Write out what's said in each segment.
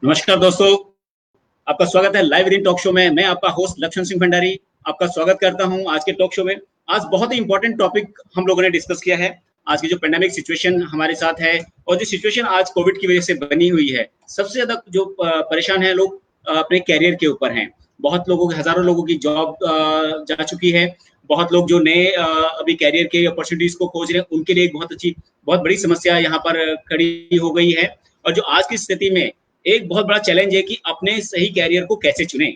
नमस्कार दोस्तों, आपका स्वागत है लाइव इन टॉक शो में। मैं आपका होस्ट लक्ष्मण सिंह भंडारी आपका स्वागत करता हूं आज के टॉक शो में। आज बहुत ही इंपॉर्टेंट टॉपिक हम लोगों ने डिस्कस किया है। आज की जो पेंडेमिक सिचुएशन हमारे साथ है और जो सिचुएशन आज कोविड की वजह से बनी हुई है, सबसे ज्यादा जो परेशान है लोग अपने कैरियर के ऊपर हैं। बहुत लोगों के, हजारों लोगों की जॉब जा चुकी है। बहुत लोग जो नए अभी कैरियर के अपॉर्चुनिटीज को खोज रहे हैं, उनके लिए एक बहुत बड़ी समस्या यहाँ पर खड़ी हो गई है। और जो आज की स्थिति में एक बहुत बड़ा चैलेंज है कि अपने सही कैरियर को कैसे चुनें।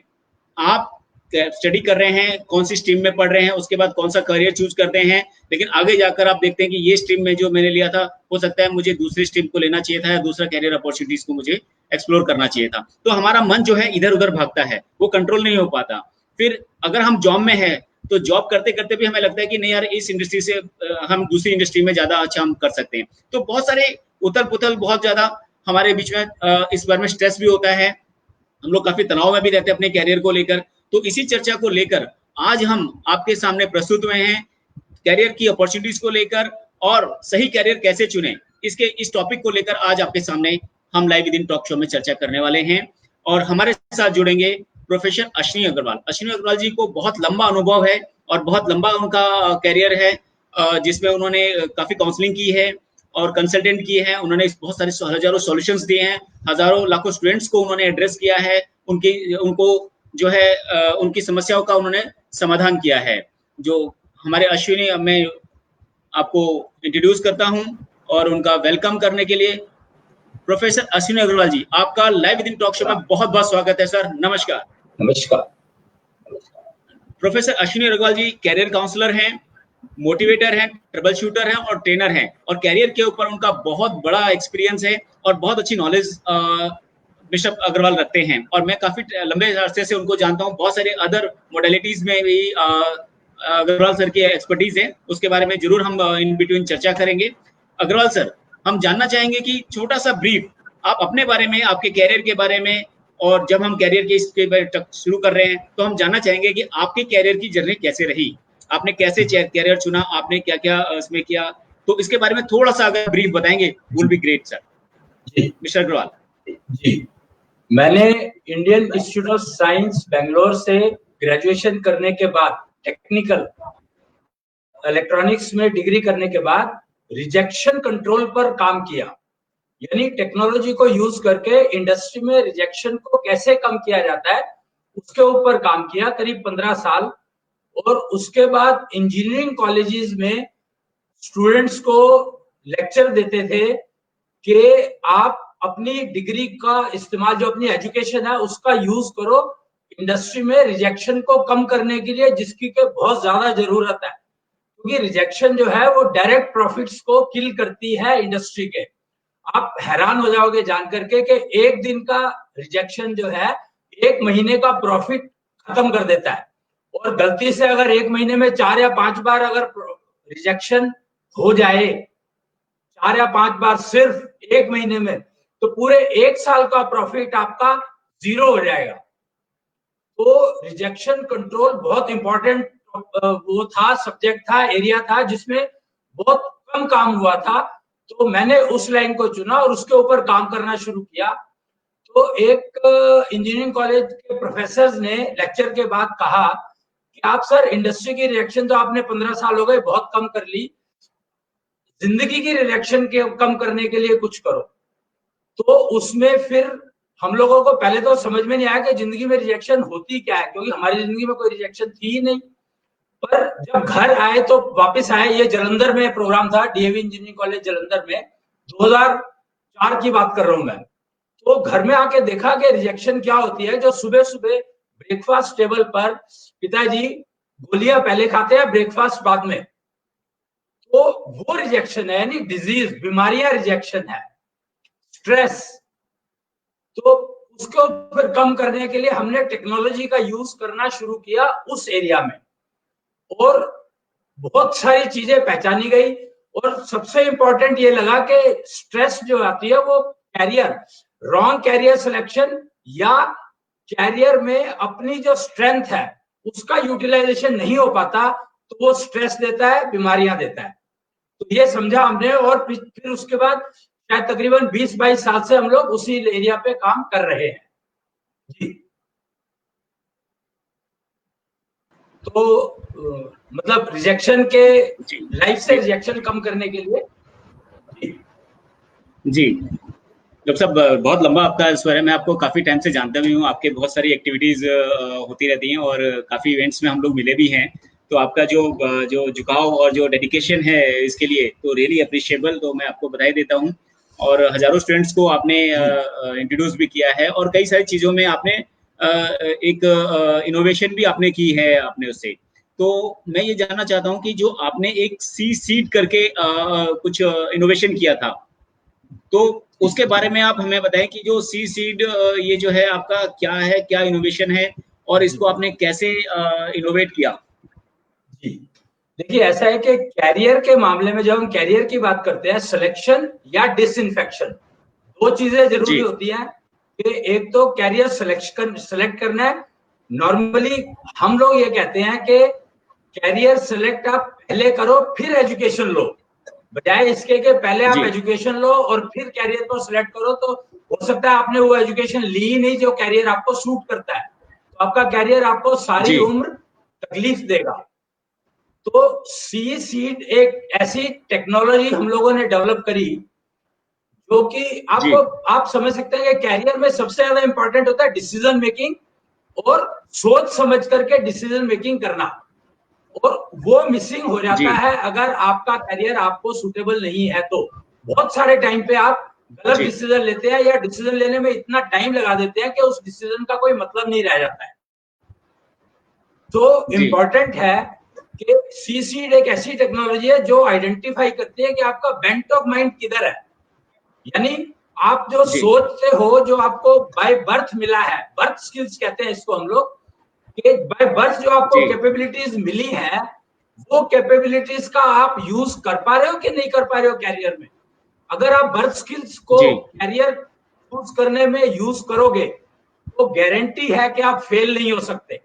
आप स्टडी कर रहे हैं, कौन सी स्ट्रीम में पढ़ रहे हैं, उसके बाद कौन सा करियर चूज करते हैं, लेकिन आगे जाकर आप देखते हैं कि ये स्ट्रीम में जो मैंने लिया था, हो सकता है मुझे दूसरी स्ट्रीम को लेना चाहिए था या दूसरा कैरियर अपॉर्चुनिटीज को मुझे एक्सप्लोर करना चाहिए था। तो हमारा मन जो है इधर उधर भागता है, वो कंट्रोल नहीं हो पाता। फिर अगर हम जॉब में है तो जॉब करते करते भी हमें लगता है कि नहीं यार, इस इंडस्ट्री से हम दूसरी इंडस्ट्री में ज्यादा अच्छा हम कर सकते हैं। तो बहुत सारे उथल पुथल, बहुत ज्यादा हमारे बीच में इस बारे में स्ट्रेस भी होता है। हम लोग काफी तनाव में भी रहते हैं अपने कैरियर को लेकर। तो इसी चर्चा को लेकर आज हम आपके सामने प्रस्तुत हुए हैं, कैरियर की अपॉर्चुनिटीज को लेकर और सही कैरियर कैसे चुने, इस टॉपिक को लेकर आज आपके सामने हम लाइव विदिन टॉक शो में चर्चा करने वाले हैं। और हमारे साथ जुड़ेंगे प्रोफेसर अश्विनी अग्रवाल। अश्विनी अग्रवाल जी को बहुत लंबा अनुभव है और बहुत लंबा उनका कैरियर है, जिसमें उन्होंने काफी काउंसलिंग की है और कंसल्टेंट किए हैं। उन्होंने बहुत सारे हजारों सॉल्यूशंस दिए हैं, हजारों लाखों स्टूडेंट्स को उन्होंने एड्रेस किया है, उनको जो है उनकी समस्याओं का उन्होंने समाधान किया है। जो हमारे अश्विनी, मैं आपको इंट्रोड्यूस करता हूं और उनका वेलकम करने के लिए प्रोफेसर अश्विनी अग्रवाल जी, आपका लाइव विदिन टॉक शो में बहुत बहुत स्वागत है सर। नमस्कार। नमस्कार। प्रोफेसर अश्विनी अग्रवाल जी कैरियर काउंसलर हैं, मोटिवेटर हैं, ट्रबल शूटर हैं और ट्रेनर हैं। और कैरियर के ऊपर उनका बहुत बड़ा एक्सपीरियंस है और बहुत अच्छी नॉलेज मिस्टर अग्रवाल रखते हैं। और मैं काफी लंबे अरसे से उनको जानता हूँ। बहुत सारे अदर मोडेलिटीज में भी अग्रवाल सर की एक्सपर्टीज है, उसके बारे में जरूर हम इन बिटवीन चर्चा करेंगे। अग्रवाल सर, हम जानना चाहेंगे कि छोटा सा ब्रीफ आप अपने बारे में, आपके कैरियर के बारे में, और जब हम कैरियर के इसके शुरू कर रहे हैं तो हम जानना चाहेंगे कि आपके कैरियर की जर्नी कैसे रही, आपने कैसे कैरियर चुना, आपने क्या क्या इसमें किया, तो इसके बारे में थोड़ा सा अगर ब्रीफ बताएंगे वुड बी ग्रेट सर। जी मिस्टर अग्रवाल जी, मैंने Indian Institute of Science Bangalore से ग्रेजुएशन करने के बाद टेक्निकल इलेक्ट्रॉनिक्स में डिग्री करने के बाद रिजेक्शन कंट्रोल पर काम किया। यानी टेक्नोलॉजी को यूज करके इंडस्ट्री में रिजेक्शन को कैसे कम किया जाता है, उसके ऊपर काम किया करीब 15 साल। और उसके बाद इंजीनियरिंग कॉलेजेस में स्टूडेंट्स को लेक्चर देते थे कि आप अपनी डिग्री का इस्तेमाल, जो अपनी एजुकेशन है उसका यूज करो इंडस्ट्री में रिजेक्शन को कम करने के लिए, जिसकी के बहुत ज्यादा जरूरत है। क्योंकि रिजेक्शन जो है वो डायरेक्ट प्रॉफिट्स को किल करती है इंडस्ट्री के। आप हैरान हो जाओगे जान करके कि एक दिन का रिजेक्शन जो है 1 महीने का प्रॉफिट खत्म कर देता है। और गलती से अगर 1 महीने में 4 या 5 बार अगर रिजेक्शन हो जाए, 4 या 5 बार सिर्फ 1 महीने में, तो पूरे 1 साल का प्रॉफिट आपका 0 हो जाएगा। तो रिजेक्शन कंट्रोल बहुत इंपॉर्टेंट वो था, सब्जेक्ट था, एरिया था, जिसमें बहुत कम काम हुआ था। तो मैंने उस लाइन को चुना और उसके ऊपर काम करना शुरू किया। तो एक इंजीनियरिंग कॉलेज के प्रोफेसर ने लेक्चर के बाद कहा कि आप सर, इंडस्ट्री की रिजेक्शन तो आपने 15 साल हो गए बहुत कम कर ली, जिंदगी की रिजेक्शन के कम करने के लिए कुछ करो। तो उसमें फिर हम लोगों को पहले तो समझ में नहीं आया कि जिंदगी में रिजेक्शन होती क्या है, क्योंकि हमारी जिंदगी में कोई रिजेक्शन थी ही नहीं। पर जब घर आए तो वापस आए, ये जालंधर में प्रोग्राम था, डीएवी इंजीनियरिंग कॉलेज जालंधर में, 2004 की बात कर रहा हूं मैं। तो घर में आके देखा कि रिजेक्शन क्या होती है। जो सुबह सुबह ब्रेकफास्ट टेबल पर पिताजी गोलियां पहले खाते हैं, ब्रेकफास्ट बाद में, तो वो रिजेक्शन है। यानी डिजीज, बीमारियां रिजेक्शन है, स्ट्रेस। तो उसको फिर कम करने के लिए हमने टेक्नोलॉजी का यूज करना शुरू किया उस एरिया में, और बहुत सारी चीजें पहचानी गई। और सबसे इंपॉर्टेंट ये लगा कि स्ट्रेस जो आती है वो कैरियर, रॉन्ग कैरियर सिलेक्शन या कैरियर में अपनी जो स्ट्रेंथ है उसका यूटिलाइजेशन नहीं हो पाता, तो वो स्ट्रेस देता है, बीमारियां देता है। तो ये समझा हमने। और फिर उसके बाद शायद तकरीबन 20-22 साल से हम लोग उसी एरिया पे काम कर रहे हैं जी। तो मतलब रिजेक्शन के लाइफ से रिजेक्शन कम करने के लिए जी डॉक्टर साहब, बहुत लंबा आपका स्वर है। मैं आपको काफी टाइम से जानता भी हूँ, आपके बहुत सारी एक्टिविटीज होती रहती हैं और काफी इवेंट्स में हम लोग मिले भी हैं। तो आपका जो जो झुकाव और जो डेडिकेशन है इसके लिए तो रियली अप्रिशिएबल, तो मैं आपको बधाई देता हूँ। और हजारों स्टूडेंट्स को आपने इंट्रोड्यूस भी किया है और कई सारी चीजों में आपने एक इनोवेशन भी आपने की है अपने उससे। तो मैं ये जानना चाहता हूँ कि जो आपने एक सी सीड करके कुछ इनोवेशन किया था, तो उसके बारे में आप हमें बताएं कि जो सी सीड ये जो है आपका क्या है, क्या इनोवेशन है और इसको आपने कैसे इनोवेट किया? जी देखिए, ऐसा है कि कैरियर के मामले में जब हम कैरियर की बात करते हैं, सिलेक्शन या डिसइंफेक्शन, दो चीजें जरूरी होती हैं कि एक तो कैरियर सेलेक्ट करना है। नॉर्मली हम लोग ये कहते हैं कि कैरियर सेलेक्ट आप पहले करो फिर एजुकेशन लो, बजाय इसके कि पहले आप एजुकेशन लो और फिर कैरियर को सिलेक्ट करो। तो हो सकता है आपने वो एजुकेशन ली ही नहीं जो कैरियर आपको सूट करता है, तो आपका कैरियर आपको सारी उम्र तकलीफ देगा। तो सी सीड एक ऐसी टेक्नोलॉजी हम लोगों ने डेवलप करी जो कि आपको, आप समझ सकते हैं कि कैरियर में सबसे ज्यादा इंपॉर्टेंट होता है डिसीजन मेकिंग और सोच समझ करके डिसीजन मेकिंग करना, और वो मिसिंग हो जाता है अगर आपका करियर आपको सूटेबल नहीं है। तो बहुत सारे टाइम पे आप गलत डिसीजन लेते हैं या डिसीजन लेने में इतना टाइम लगा देते हैं कि उस डिसीजन का कोई मतलब नहीं रह जाता है। तो इम्पोर्टेंट है कि सी सीड एक ऐसी टेक्नोलॉजी है जो आइडेंटिफाई करती है कि आपका बेंट ऑफ माइंड किधर है, यानी आप जो सोचते हो, जो आपको बाय बर्थ मिला है, बर्थ स्किल्स कहते हैं इसको हम लोग, बाय बर्थ जो आपको कैपेबिलिटीज मिली है, वो कैपेबिलिटीज का आप यूज कर पा रहे हो कि नहीं कर पा रहे हो कैरियर में। अगर आप बर्थ स्किल्स को कैरियर चूज करने में यूज करोगे तो गारंटी है कि आप फेल नहीं हो सकते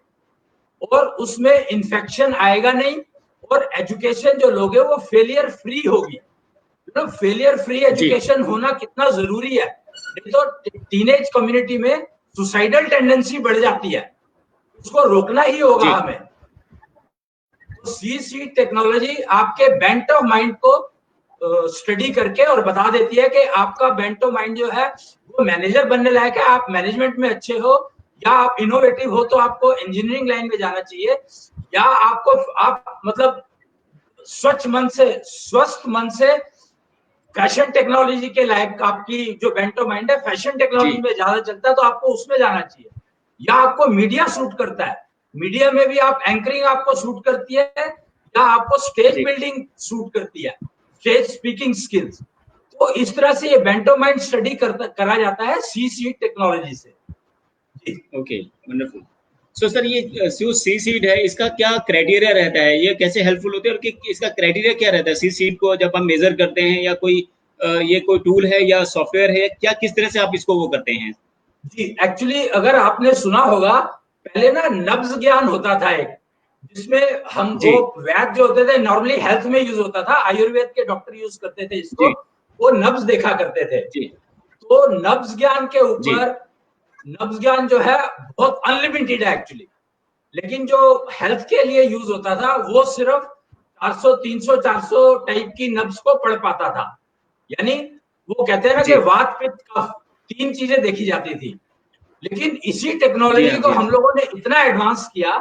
और उसमें इन्फेक्शन आएगा नहीं, और एजुकेशन जो लोगे वो फेलियर फ्री होगी। तो फेलियर फ्री एजुकेशन होना कितना जरूरी है। नहीं तो टीनेज कम्युनिटी में सुसाइडल टेंडेंसी बढ़ जाती है, उसको रोकना ही होगा हमें। तो सी सी टेक्नोलॉजी आपके बेंट ऑफ माइंड को स्टडी करके और बता देती है कि आपका बेंट ऑफ माइंड जो है वो मैनेजर बनने लायक है, आप मैनेजमेंट में अच्छे हो, या आप इनोवेटिव हो तो आपको इंजीनियरिंग लाइन में जाना चाहिए, या आपको आप मतलब स्वच्छ मन से, स्वस्थ मन से फैशन टेक्नोलॉजी के लायक आपकी जो बेंट ऑफ माइंड है फैशन टेक्नोलॉजी में ज्यादा चलता है तो आपको उसमें जाना चाहिए। या आपको मीडिया सूट करता है, मीडिया में भी आप एंकरिंग आपको सूट करती है, या आपको स्टेज बिल्डिंग सूट करती है, स्टेज स्पीकिंग स्किल्स। तो इस तरह से ये बेंट ऑफ माइंड स्टडी करा जाता है सी सी टेक्नोलॉजी से। Okay, wonderful. सो सर, ये जो सी सीड है इसका क्या क्राइटेरिया रहता है, ये कैसे हेल्पफुल होते हैं और इसका क्राइटेरिया क्या रहता है सी सीड को जब हम मेजर करते हैं, या कोई ये कोई टूल है या सॉफ्टवेयर है, क्या किस तरह से आप इसको वो करते हैं? जी एक्चुअली अगर आपने सुना होगा, पहले ना नब्ज ज्ञान होता था एक, जिसमें हम वो वैद जो होते थे नॉर्मली हेल्थ में यूज होता था, आयुर्वेद के डॉक्टर यूज करते थे इसको, वो नब्ज देखा करते थे। तो नब्ज ज्ञान के ऊपर, नब्ज ज्ञान जो है बहुत अनलिमिटेड है एक्चुअली, लेकिन जो हेल्थ के लिए यूज होता था वो सिर्फ 400, 300, 400 टाइप की नब्ज को पढ़ पाता था। यानी वो कहते हैं ना कि वात पित्त कफ, 3 चीजें देखी जाती थी। लेकिन इसी टेक्नोलॉजी को हम लोगों ने इतना एडवांस किया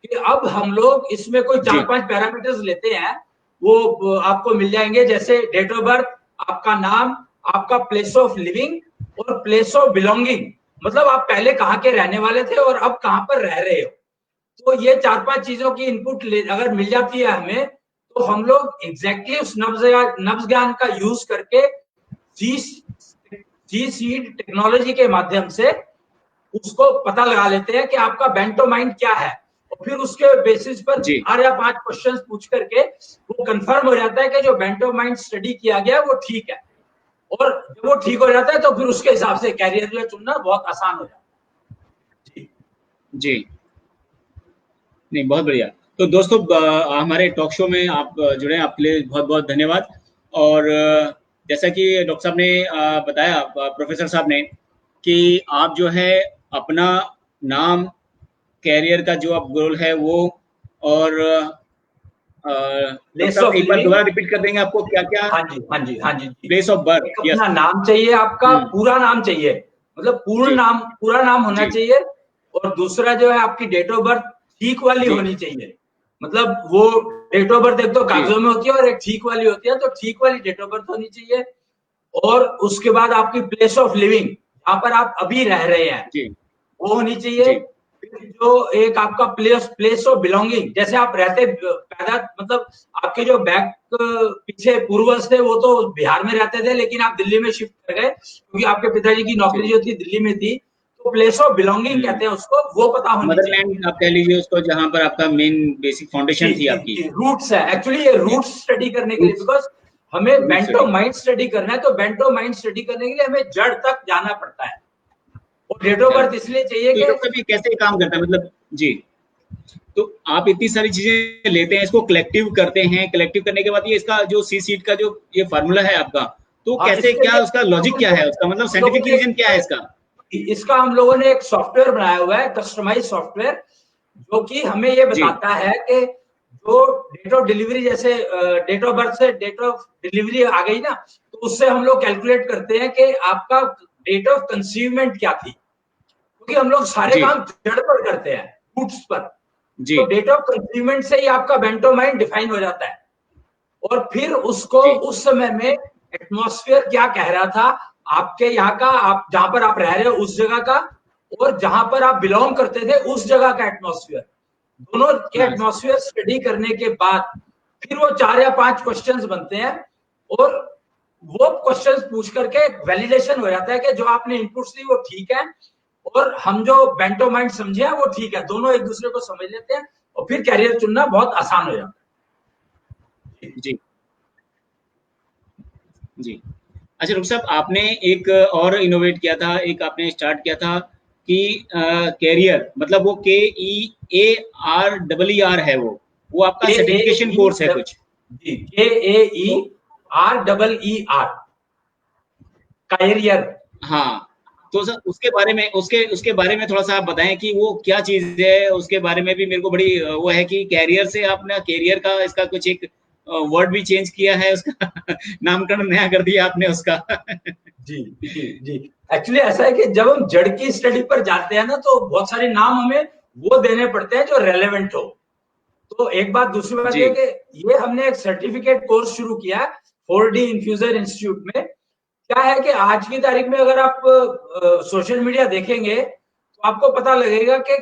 कि अब हम लोग इसमें कोई 4-5 पैरामीटर्स लेते हैं, वो आपको मिल जाएंगे, जैसे डेट ऑफ बर्थ, आपका नाम, आपका प्लेस ऑफ लिविंग और प्लेस ऑफ बिलोंगिंग, मतलब आप पहले कहाँ के रहने वाले थे और अब कहाँ पर रह रहे हो। तो ये 4-5 चीजों की इनपुट अगर मिल जाती है हमें, तो हम लोग एग्जैक्टली उस नब्ज ज्ञान का यूज करके सी सीड टेक्नोलॉजी के माध्यम से उसको पता लगा लेते हैं कि आपका बेंट ऑफ माइंड क्या है, और फिर उसके बेसिस पर 4 या 5 क्वेश्चंस पूछ करके वो कंफर्म हो जाता है कि जो बेंट ऑफ माइंड स्टडी किया गया वो ठीक है, और जब वो ठीक हो जाता है तो फिर उसके हिसाब से कैरियर जो चुनना बहुत आसान हो जाता है। जी नहीं, बहुत बढ़िया। तो दोस्तों, हमारे टॉक शो में आप जुड़े, आपके लिए बहुत बहुत धन्यवाद। और जैसा कि डॉक्टर साहब ने बताया, प्रोफेसर साहब ने, कि आप जो है अपना नाम, कैरियर का जो आप गोल है वो, और डॉक्टर प्लेस साहब ऑफ एक बार लिविंग। दोबारा रिपीट कर देंगे आपको क्या क्या? हाँ जी, हाँ जी, हाँ जी, जी। प्लेस ऑफ बर्थ, एक यस। अपना नाम चाहिए, आपका पूरा नाम चाहिए, मतलब जी पूरा नाम होना जी चाहिए। और दूसरा जो है आपकी डेट ऑफ बर्थ ठीक वाली जी होनी चाहिए। मतलब वो डेट ऑफ बर्थ एक तो जी कागजों में होती है और एक ठीक वाली होती है, तो ठीक वाली डेट ऑफ बर्थ होनी चाहिए। और उसके बाद आपकी प्लेस ऑफ लिविंग, जहां पर आप अभी रह रहे हैं, जी वो होनी चाहिए। जी फिर जो एक आपका प्लेस ऑफ बिलोंगिंग, जैसे आप रहते पैदा, मतलब आपके जो बैक पीछे पूर्वज थे वो तो बिहार में रहते थे, लेकिन आप दिल्ली में शिफ्ट कर गए क्योंकि आपके पिताजी की नौकरी जी। जो थी दिल्ली में थी। तो प्लेस ऑफ बिलोंगिंग कहते हैं उसको, वो पता होनी चाहिए। मदरलैंड आप कह लीजिए उसको, जहाँ पर आपका मेन बेसिक जी फाउंडेशन थी जी आपकी। जी, रूट्स है एक्चुअली, ये जी, रूट्स स्टडी करने के लिए, रूट्स, बिकॉज हमें रूट बेंटो स्टडी। माइंड स्टडी करना है, तो बेंटो माइंड स्टडी करने के लिए हमें जड़ तक जाना पड़ता है। और डेट ऑफ अच्छा, बर्थ इसलिए चाहिए तो ये कि डॉक्टर साहब ये कैसे काम करता है, मतलब? जी, तो आप इतनी सारी चीजें लेते हैं, इसको कलेक्टिव करते हैं, कलेक्टिव करने के बाद ये इसका जो सी सीट का जो ये फार्मूला है आपका, तो हाँ, कैसे, इसके क्या लिए उसका लॉजिक क्या है, उसका मतलब हम लोगों साइंटिफिक ने रीजन क्या है इसका? इसका हम लोगों ने एक सॉफ्टवेयर बनाया हुआ है, कस्टमाइज सॉफ्टवेयर, जो कि हमें ये जी बताता है कि जो डेट ऑफ डिलीवरी, जैसे डेट ऑफ बर्थ से डेट ऑफ डिलीवरी आ गई ना, तो उससे हम लोग कैलकुलेट करते हैं कि आपका डेट ऑफ कंसीवमेंट क्या थी, क्योंकि हम लोग सारे जी काम जड़ पर करते हैं, रूट्स पर। जी तो डेट ऑफ कंसीवमेंट से ही आपका बेंटोमाइन डिफाइन हो जाता है। और फिर उसको जी उस समय में एटमॉस्फेयर क्या कह रहा था, आपके यहाँ का, आप जहां पर आप रह रहे हो उस जगह का, और जहां पर आप बिलोंग करते थे उस जगह का एटमॉस्फेयर, दोनों के हाँ एटमॉस्फेयर स्टडी करने के बाद फिर वो 4 या 5 क्वेश्चंस बनते हैं। और वो क्वेश्चंस पूछ करके वैलिडेशन हो जाता है कि जो आपने इनपुट्स दी वो ठीक है, और हम जो बेंटो माइंड समझे हैं वो ठीक है, दोनों एक दूसरे को समझ लेते हैं, और फिर कैरियर चुनना बहुत आसान हो जाता है। जी जी। अच्छा डॉक्टर साहब, आपने एक और इनोवेट किया था, एक आपने स्टार्ट किया था कि कैरियर, मतलब वो KEAREER है, वो आपका के ए सर्टिफिकेशन ई कोर्स है कुछ? जी, KAEREER, कैरियर। हाँ, तो सर उसके बारे में, उसके बारे में थोड़ा सा आप बताएं कि वो क्या चीज है, उसके बारे में भी मेरे को बड़ी वो है कि कैरियर से आपने कैरियर का इसका कुछ एक वर्ड भी चेंज किया है उसका नामकरण नया कर दिया आपने उसका जी जी जी, एक्चुअली ऐसा है कि जब हम जड़ की स्टडी पर जाते हैं ना, तो बहुत सारे नाम हमें वो देने पड़ते हैं जो रेलेवेंट हो। तो एक बात, दूसरी बात जी यह कि ये हमने एक सर्टिफिकेट कोर्स शुरू किया 4D इन्फ्यूजर इंस्टीट्यूट में। क्या है कि आज की तारीख में अगर आप सोशल मीडिया देखेंगे तो आपको पता लगेगा कि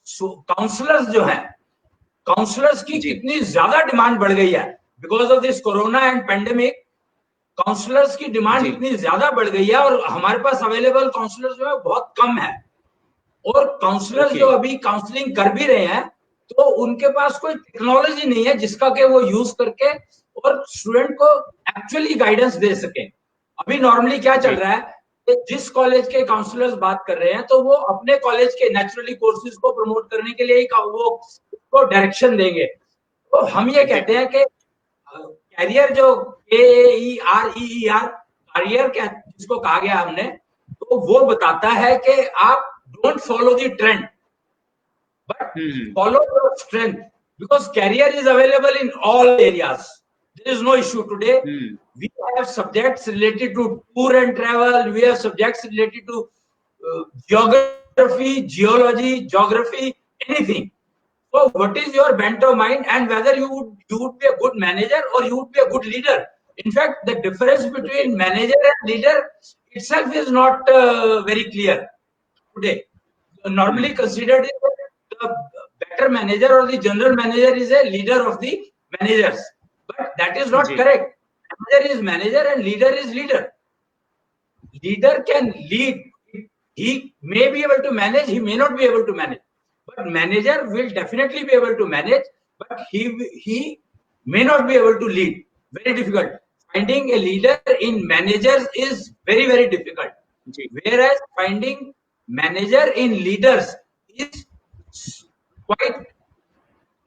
काउंसलर्स जो हैं, काउंसलर्स की जी कितनी ज्यादा डिमांड बढ़ गई है because of this corona and pandemic. Counsellors की डिमांड जी इतनी ज्यादा बढ़ गई है और हमारे पास अवेलेबल काउंसलर्स जो है बहुत कम है। और काउंसलर्स ओके जो अभी काउंसलिंग कर भी रहे हैं, तो उनके पास कोई टेक्नोलॉजी नहीं है जिसका कि वो यूज करके और स्टूडेंट को एक्चुअली गाइडेंस दे सके। अभी नॉर्मली क्या चल जी रहा है कि जिस कॉलेज के काउंसलर्स बात कर रहे हैं, तो वो अपने कॉलेज के नेचुरली कोर्सेज को प्रमोट करने के लिए ही वो उसको डायरेक्शन देंगे। तो हम ये कहते एग्जैक्टली हैं कि कैरियर जो KEREER कैरियर क्या जिसको कहा गया हमने, तो वो बताता है कि आप don't follow the trend but follow your strength, because career is available in all areas. There is no issue today. We have subjects related to tour and travel. We have subjects related to geography, geology, geography, anything. So what is your bent of mind, and whether you would be a good manager or you would be a good leader. In fact, the difference okay between manager and leader itself is not very clear today. Normally considered is the better manager or the general manager is a leader of the managers, but that is not जी correct. Manager is manager and leader is leader. Leader can lead, he may be able to manage, he may not be able to manage, but manager will definitely be able to manage, but he may not be able to lead. Very difficult. Finding a leader in managers is very difficult, जी whereas finding manager in leaders is quite,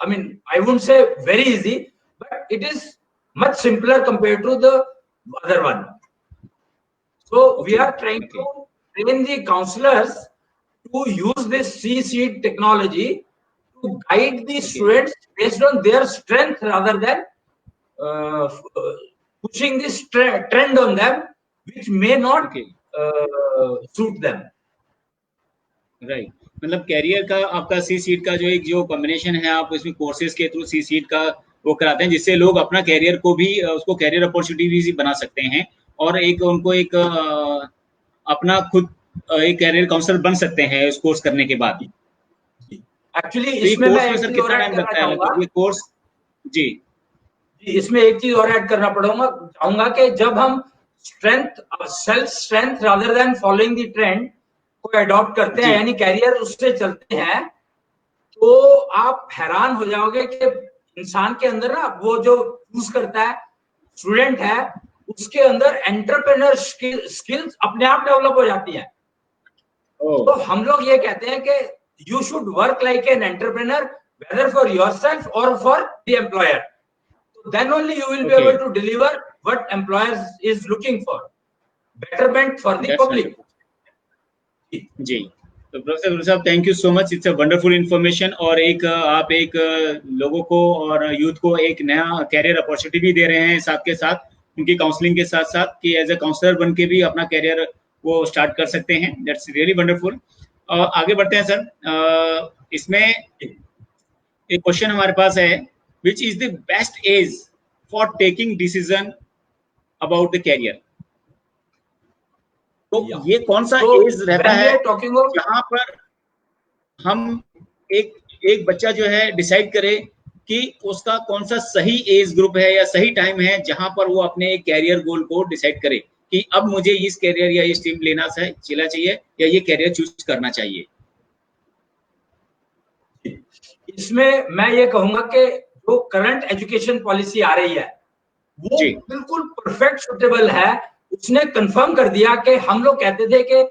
I mean, I wouldn't say very easy, but it is much simpler compared to the other one. So we are trying to train the counselors to use this C-seed technology to guide the students based on their strength rather than pushing this trend on them, which may not suit them. Right, मतलब career का आपका सी seat का जो combination है, आप इसमें courses के through C seat का वो कराते हैं, जिससे लोग अपना कैरियर को भी उसको कैरियर अपॉर्चुनिटी भी बना सकते हैं और एक उनको एक अपना खुद एक कैरियर काउंसलर बन सकते हैं इस कोर्स करने के बाद। एक्चुअली इसमें मैं एक चीज और ऐड करना चाहूंगा, ये कोर्स जी इसमें एक चीज और ऐड करना चाहूंगा कि जब हम self strength rather than following the trend को अडॉप्ट करते हैं, यानी कैरियर उससे चलते हैं, तो आप हैरान हो जाओगे कि इंसान के अंदर ना वो जो चूज करता है स्टूडेंट है, उसके अंदर एंटरप्रेन्योर स्किल्स अपने आप डेवलप हो जाती हैं। तो हम लोग ये कहते हैं कि you should work like an entrepreneur whether for yourself और for the employer, then only you will be able to deliver what employer is looking for, betterment for the public. जी, तो professor sahab thank you so much, it's a wonderful information और एक आप एक लोगों को और यूथ को एक नया कैरियर अपॉर्चुनिटी भी दे रहे हैं, साथ के साथ उनकी काउंसलिंग के साथ साथ कि एज अ काउंसलर बन के भी अपना कैरियर वो स्टार्ट कर सकते हैं। That's really wonderful. आगे बढ़ते हैं सर। इसमें एक क्वेश्चन हमारे पास है, which is the best age for taking decision about the career? तो ये कौन सा एज रहता है जहां पर हम एक बच्चा जो है डिसाइड करे कि उसका कौन सा सही एज ग्रुप है या सही टाइम है जहां पर वो अपने कैरियर गोल को डिसाइड करे कि अब मुझे इस कैरियर या इस स्ट्रीम लेना चाहिए या ये कैरियर चूज करना चाहिए? इसमें मैं ये कहूंगा कि जो करंट एजुकेशन पॉलिसी आ रही है वो बिल्कुल परफेक्ट सुटेबल है। उसने कंफर्म कर दिया कि हम लोग कहते थे कि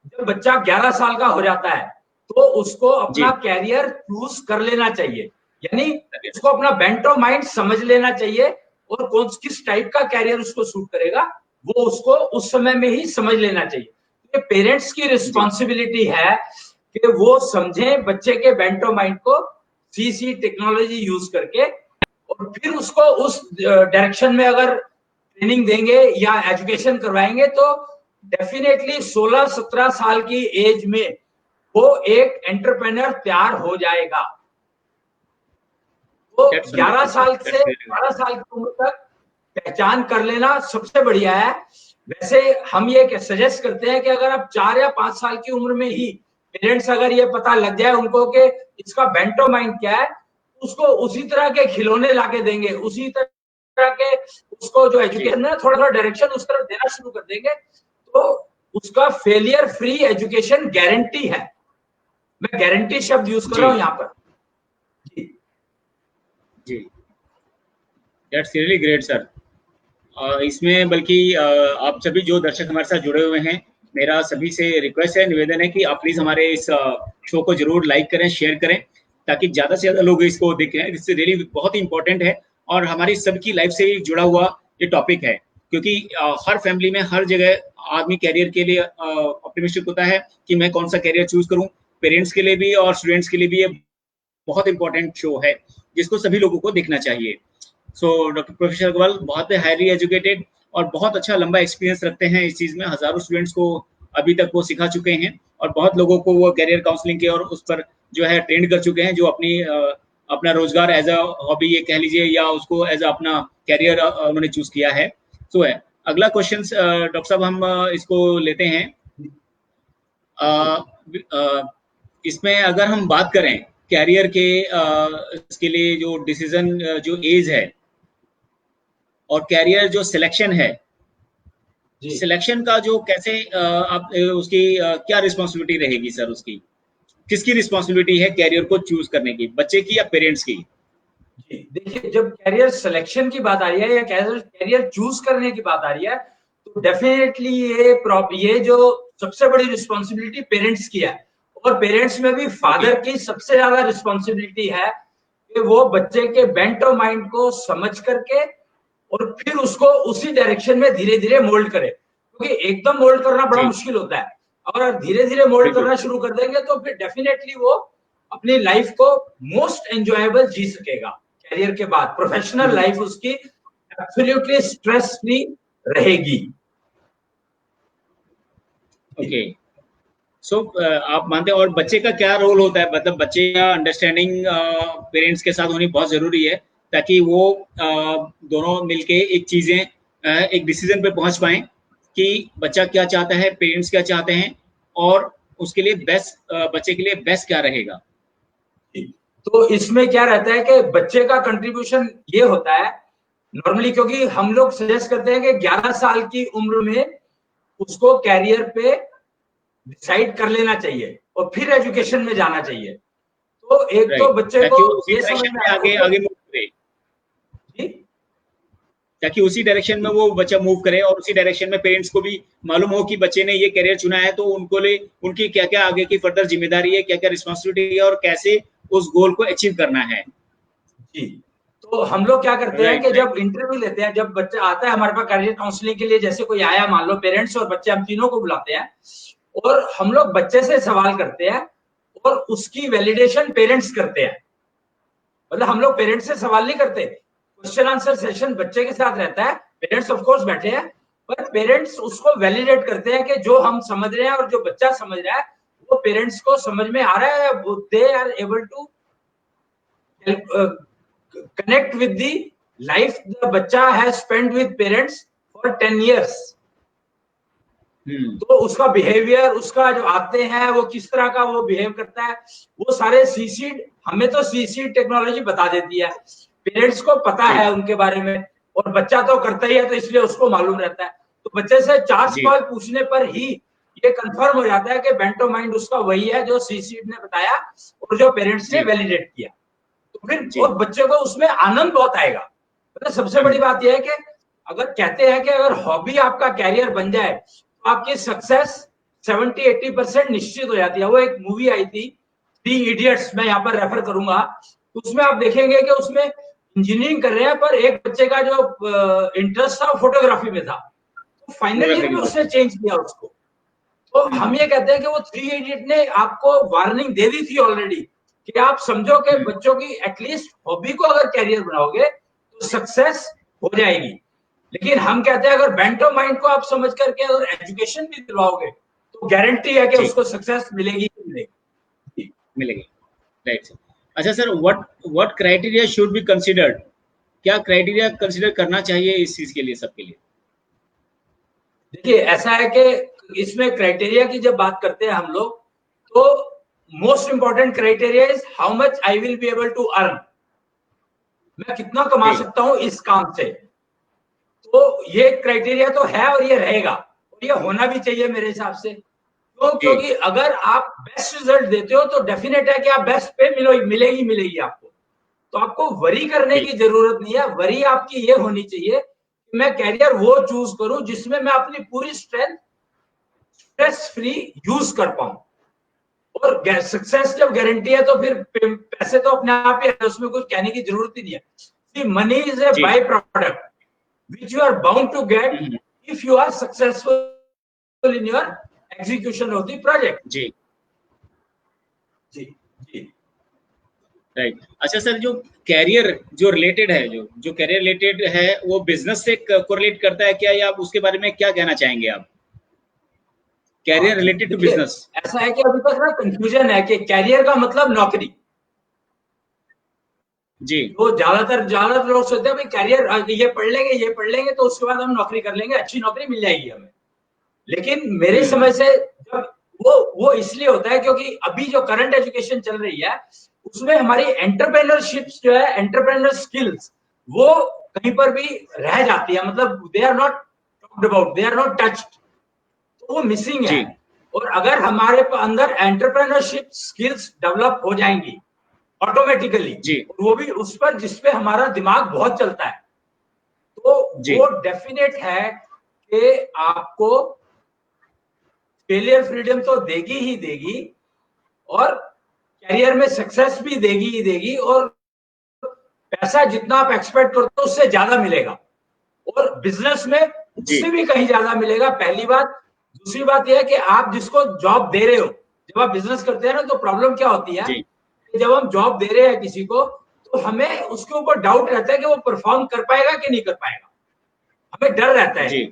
जब बच्चा 11 साल का हो जाता है तो उसको अपना कैरियर चूज कर लेना चाहिए, यानी उसको अपना बेंट ऑफ माइंड समझ लेना चाहिए और किस टाइप का कैरियर उसको सूट करेगा वो उसको उस समय में ही समझ लेना चाहिए। ये पेरेंट्स की रिस्पॉन्सिबिलिटी है कि वो समझें बच्चे के बेंट ऑफ माइंड को सीसी टेक्नोलॉजी यूज करके, और फिर उसको उस डायरेक्शन में अगर ट्रेनिंग देंगे या एजुकेशन करवाएंगे तो डेफिनेटली 16-17 साल की एज में वो एक एंटरप्रेन्योर तैयार हो जाएगा। तो 11 साल से 12 साल की उम्र तक पहचान कर लेना सबसे बढ़िया है। वैसे हम ये सजेस्ट करते हैं कि अगर आप 4 या 5 साल की उम्र में ही पेरेंट्स अगर ये पता लग जाए उनको कि इसका बेंट ऑफ माइंड क्या है, उसको उसी तरह के खिलौने लाके देंगे, उसी तरह के उसको जो एजुकेशन है थोड़ा थोड़ा डायरेक्शन उस तरफ देना शुरू कर देंगे, तो उसका फेलियर फ्री एजुकेशन गारंटी है। मैं गारंटी शब्द यूज कर रहा हूं यहाँ पर। जी, दैट्स रियली ग्रेट सर। इसमें बल्कि आप सभी जो दर्शक हमारे साथ जुड़े हुए हैं, मेरा सभी से रिक्वेस्ट है, निवेदन है कि आप प्लीज हमारे इस शो को जरूर लाइक करें, शेयर करें, ताकि ज्यादा से ज्यादा लोग इसको देखें। इससे रियली बहुत ही इंपॉर्टेंट है और हमारी सबकी लाइफ से जुड़ा हुआ ये टॉपिक है, क्योंकि हर फैमिली में हर जगह आदमी कैरियर के लिए ऑप्टिमिस्टिक होता है कि मैं कौन सा कैरियर चूज करूं। पेरेंट्स के लिए भी और स्टूडेंट्स के लिए भी ये बहुत इंपॉर्टेंट शो है जिसको सभी लोगों को देखना चाहिए। सो डॉक्टर प्रोफेसर अग्रवाल बहुत हाईली एजुकेटेड और बहुत अच्छा लंबा एक्सपीरियंस रखते हैं इस चीज में। हजारों स्टूडेंट्स को अभी तक वो सिखा चुके हैं और बहुत लोगों को वो कैरियर काउंसलिंग के और उस पर जो है ट्रेंड कर चुके हैं, जो अपना रोजगार एज अ हॉबी ये कह लीजिए या उसको एज अपना कैरियर उन्होंने चूज किया है। सो है अगला क्वेश्चन डॉक्टर साहब हम इसको लेते हैं। इसमें अगर हम बात करें कैरियर के इसके लिए जो डिसीजन जो एज है और कैरियर जो सिलेक्शन है, सिलेक्शन का जो कैसे आप उसकी क्या रिस्पॉन्सिबिलिटी रहेगी सर? उसकी किसकी रिस्पॉन्सिबिलिटी है कैरियर को चूज करने की, बच्चे की या पेरेंट्स की? जी देखिए, जब कैरियर सिलेक्शन की बात आ रही है या कैरियर चूज करने की बात आ रही है तो डेफिनेटली ये जो सबसे बड़ी रिस्पॉन्सिबिलिटी पेरेंट्स की है, और पेरेंट्स में भी फादर की सबसे ज्यादा रिस्पॉन्सिबिलिटी है कि वो बच्चे के बेंट ऑफ माइंड को समझ करके और फिर उसको उसी डायरेक्शन में धीरे धीरे मोल्ड करे, क्योंकि एकदम मोल्ड करना बड़ा मुश्किल होता है। अगर धीरे धीरे मोल्ड करना शुरू कर देंगे तो फिर डेफिनेटली वो अपनी लाइफ को मोस्ट एंजॉयबल जी सकेगा। कैरियर के बाद प्रोफेशनल लाइफ उसकी एब्सोल्युटली स्ट्रेस फ्री रहेगी। ओके, सो आप मानते हैं, और बच्चे का क्या रोल होता है, मतलब बच्चे का अंडरस्टैंडिंग पेरेंट्स के साथ होनी बहुत जरूरी है, ताकि वो दोनों मिलके एक चीजें एक डिसीजन पे पहुंच पाए कि बच्चा क्या चाहता है, पेरेंट्स क्या चाहते हैं, और उसके लिए बेस्ट, बच्चे के लिए बेस्ट क्या रहेगा। तो इसमें क्या रहता है कि बच्चे का कंट्रीब्यूशन ये होता है नॉर्मली, क्योंकि हम लोग सजेस्ट करते हैं कि 11 साल की उम्र में उसको कैरियर पे डिसाइड कर लेना चाहिए और फिर एजुकेशन में जाना चाहिए। तो एक तो बच्चे को ये समझ में आगे मूव करे, ताकि उसी डायरेक्शन में वो बच्चा मूव करे, और उसी डायरेक्शन में पेरेंट्स को भी मालूम हो कि बच्चे ने ये करियर चुना है, तो उनको ले उनकी क्या क्या आगे की फर्दर जिम्मेदारी है, क्या क्या रिस्पॉन्सिबिलिटी है, और कैसे उस गोल को अचीव करना है। जी, तो हम लोग क्या करते हैं कि जब इंटरव्यू लेते हैं, जब बच्चा आता है हमारे पास करियर काउंसलिंग के लिए, जैसे कोई आया, मान लो पेरेंट्स और बच्चे, हम तीनों को बुलाते हैं और हम लोग बच्चे से सवाल करते हैं और उसकी वैलिडेशन पेरेंट्स करते हैं। मतलब हम लोग पेरेंट्स से सवाल नहीं करते, क्वेश्चन आंसर सेशन बच्चे के साथ रहता है, पेरेंट्स ऑफ कोर्स बैठे हैं, पर पेरेंट्स उसको वैलिडेट करते हैं कि जो हम समझ रहे हैं और जो बच्चा समझ रहा है वो पेरेंट्स को समझ में आ रहा है, they are able to connect with the life the बच्चा has spent with parents for 10 years। तो उसका बिहेवियर, उसका जो आते हैं वो किस तरह का वो बिहेव करता है, वो सारे सीसीड, हमें तो सीसीड टेक्नोलॉजी बता देती है, पेरेंट्स को पता है उनके बारे में, और बच्चा तो करता ही है तो इसलिए उसको मालूम रहता है। तो बच्चे से 4 सवाल पूछने पर ही ये कंफर्म हो जाता है कि बेंटो माइंड उसका वही है जो सीसीड ने बताया और जो पेरेंट्स ने वैलिडेट किया। तो फिर और बच्चे को उसमें आनंद बहुत आएगा। मतलब सबसे बड़ी बात यह है कि अगर कहते हैं कि अगर हॉबी आपका कैरियर बन जाए तो आपकी सक्सेस 70-80% निश्चित हो जाती है। वो एक मूवी आई थी 3 इडियट्स, मैं यहाँ पर रेफर करूंगा, उसमें आप देखेंगे कि उसमें इंजीनियरिंग कर रहे हैं पर एक बच्चे का जो इंटरेस्ट था फोटोग्राफी में था, तो फाइनल ईयर में उसने चेंज किया उसको। तो हम ये कहते हैं कि वो 3 इडियट ने आपको वार्निंग दे दी थी ऑलरेडी कि आप समझो कि बच्चों की एटलीस्ट हॉबी को अगर कैरियर बनाओगे तो सक्सेस हो जाएगी। लेकिन हम कहते हैं अगर बेंटो माइंड को आप समझ करके अगर एजुकेशन भी दिलवाओगे तो गारंटी है कि उसको सक्सेस मिलेगी ही मिलेगी। राइट। अच्छा sir, what criteria should be considered, क्या क्राइटेरिया कंसीडर करना चाहिए इस चीज के लिए, सबके लिए? देखिए ऐसा है कि इसमें क्राइटेरिया की जब बात करते हैं हम लोग, तो most important criteria is how much I will be able to earn, मैं कितना कमा सकता हूं इस काम से। तो ये क्राइटेरिया तो है और ये रहेगा और ये होना भी चाहिए मेरे हिसाब से। क्योंकि अगर आप बेस्ट रिजल्ट देते हो तो डेफिनेट है कि आप बेस्ट पे मिलेगी आपको, तो आपको वरी करने की जरूरत नहीं है। वरी आपकी ये होनी चाहिए कि मैं कैरियर वो चूज करूं जिसमें मैं अपनी पूरी स्ट्रेंथ स्ट्रेस फ्री यूज कर पाऊं। और सक्सेस जब गारंटी है तो फिर पैसे तो अपने आप ही है, उसमें कुछ कहने की जरूरत ही नहीं है। Money is a by product which you are bound to get if you are successful in your execution of the project। जी जी जी राइट। अच्छा सर, जो कैरियर जो रिलेटेड है, जो कैरियर रिलेटेड है, वो बिजनेस से कोरिलेट करता है क्या, या आप उसके बारे में क्या कहना चाहेंगे आप, कैरियर रिलेटेड टू बिजनेस? ऐसा है कि अभी तक ना कंफ्यूजन है कि कैरियर का मतलब नौकरी। जी, तो ज्यादातर लोग सोचते हैं भाई कैरियर ये पढ़ लेंगे तो उसके बाद हम नौकरी कर लेंगे, अच्छी नौकरी मिल जाएगी हमें। लेकिन मेरे समझ से जब वो इसलिए होता है क्योंकि अभी जो करंट एजुकेशन चल रही है उसमें हमारी एंटरप्रेन्योरशिप जो है, एंटरप्रेन्योर स्किल्स, वो कहीं पर भी रह जाती है। मतलब they are not talked about, they are not touched, तो वो मिसिंग है। और अगर हमारे अंदर एंटरप्रेन्योरशिप स्किल्स डेवलप हो जाएंगी ऑटोमेटिकली, वो भी उस पर जिसपे हमारा दिमाग बहुत चलता है, तो वो डेफिनेट है कि आपको फेलियर फ्रीडम तो देगी ही देगी और कैरियर में सक्सेस भी देगी ही देगी, और पैसा जितना आप एक्सपेक्ट करते हो उससे ज्यादा मिलेगा। और बिजनेस में उससे भी कहीं ज्यादा मिलेगा, पहली बात। दूसरी बात यह है कि आप जिसको जॉब दे रहे हो, जब आप बिजनेस करते हैं ना, तो प्रॉब्लम क्या होती है कि जब हम जॉब दे रहे हैं किसी को, तो हमें उसके ऊपर डाउट रहता है कि वो परफॉर्म कर पाएगा कि नहीं कर पाएगा, हमें डर रहता है।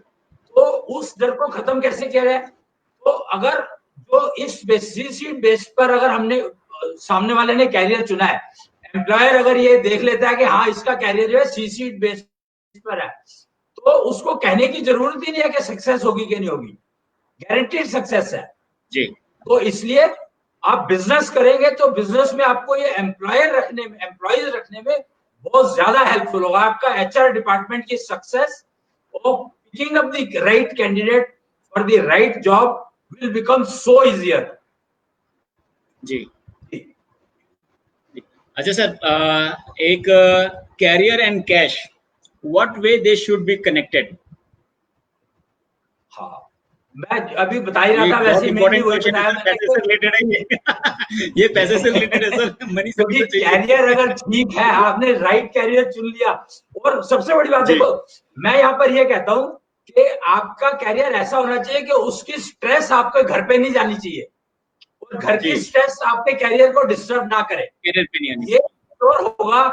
तो उस डर को खत्म कैसे किया जाए? तो अगर जो इस बेस पर अगर हमने सामने वाले ने कैरियर चुना है, एम्प्लॉयर अगर ये देख लेता है कि हाँ इसका कैरियर जो है सी सीट बेस पर है, तो उसको कहने की जरूरत ही नहीं है कि सक्सेस होगी कि नहीं होगी, गारंटीड सक्सेस है जी। तो इसलिए आप बिजनेस करेंगे तो बिजनेस में आपको ये एम्प्लॉयज रखने में बहुत ज्यादा हेल्पफुल होगा। आपका एचआर डिपार्टमेंट की success of picking up the right candidate for the right job will become so easier. जी। अच्छा सर, एक career and cash, what way they should be connected? हाँ, मैं अभी बता ही रहा था, वैसे ही इंपॉर्टेंट वही क्वेश्चन है बताया सर, मैंने, पैसे से रिलेटेड है ये पैसे से रिलेटेड है सर, मनी से क्योंकि कैरियर अगर ठीक है, आपने राइट कैरियर चुन लिया, और सबसे बड़ी बात देखो, मैं यहाँ पर ये कहता हूँ कि आपका कैरियर ऐसा होना चाहिए कि उसकी स्ट्रेस आपके घर पे नहीं जानी चाहिए, और घर की स्ट्रेस आपके कैरियर को डिस्टर्ब ना करे, कैरियर पे नहीं आनी। ये और होगा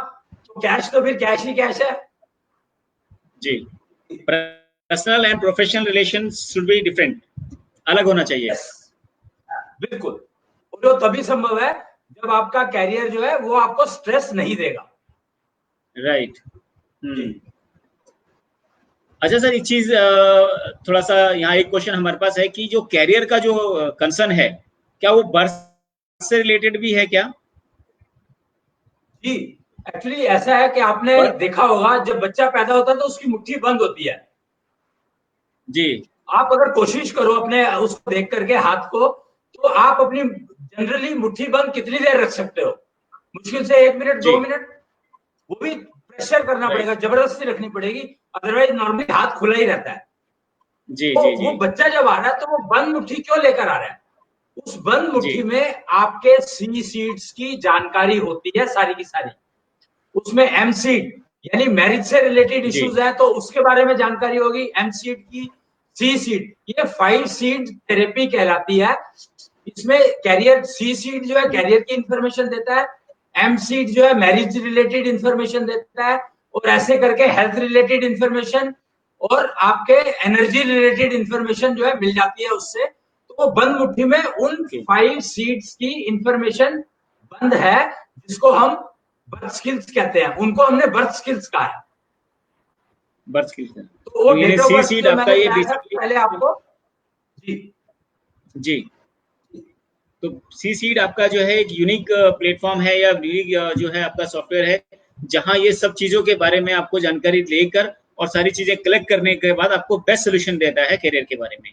तो कैश तो फिर कैश ही कैश है। जी, personal and professional relation should be different, अलग होना चाहिए। बिल्कुल, और जो तभी संभव है जब आपका कैरियर जो है वो आपको स्ट्रेस नहीं देगा। राइट। अच्छा सर, एक चीज थोड़ा सा यहाँ एक क्वेश्चन हमारे पास है कि जो कैरियर का जो कंसर्न है, क्या वो बर्थ से रिलेटेड भी है क्या? जी, एक्चुअली ऐसा है कि आपने देखा होगा जब बच्चा पैदा होता है तो उसकी मुट्ठी बंद होती है। जी। आप अगर कोशिश करो अपने उसको देख करके हाथ को, तो आप अपनी जनरली मुट्ठी बंद कितनी देर रख सकते हो? मुश्किल से 1 मिनट 2 मिनट, वो भी प्रेशर करना पड़ेगा, जबरदस्ती रखनी पड़ेगी, अदरवाइज नॉर्मली हाथ खुला ही रहता है। जी, तो जी, जी। वो बच्चा जब आ रहा है तो वो बंद मुट्ठी क्यों लेकर आ रहा है? उस बंद मुट्ठी में आपके सी सीड्स की जानकारी होती है सारी की सारी, उसमें एम सीड यानी मैरिज से रिलेटेड इश्यूज है तो उसके बारे में जानकारी होगी, एम सीड की, सी सीड, ये 5 सीड थेरेपी कहलाती है। इसमें कैरियर, सी सीड जो है कैरियर की इंफॉर्मेशन देता है, एम सीड जो है मैरिज रिलेटेड इंफॉर्मेशन देता है, और ऐसे करके हेल्थ रिलेटेड इंफॉर्मेशन और आपके एनर्जी रिलेटेड इंफॉर्मेशन जो है मिल जाती है उससे। तो वो बंद मुट्ठी में उन 5 सीड्स की इंफॉर्मेशन बंद है, जिसको हम बर्थ स्किल्स कहते हैं, उनको हमने बर्थ स्किल्स कहा है। बर्थ स्किल्स, तो वो डेट ऑफ बर्थ जो आपका ये पहले आपको जी। तो सी सीड आपका जो है एक यूनिक प्लेटफॉर्म है या यूनिक जो है आपका सॉफ्टवेयर है, जहां ये सब चीजों के बारे में आपको जानकारी लेकर और सारी चीजें कलेक्ट करने के बाद आपको बेस्ट सोल्यूशन देता है कैरियर के बारे में।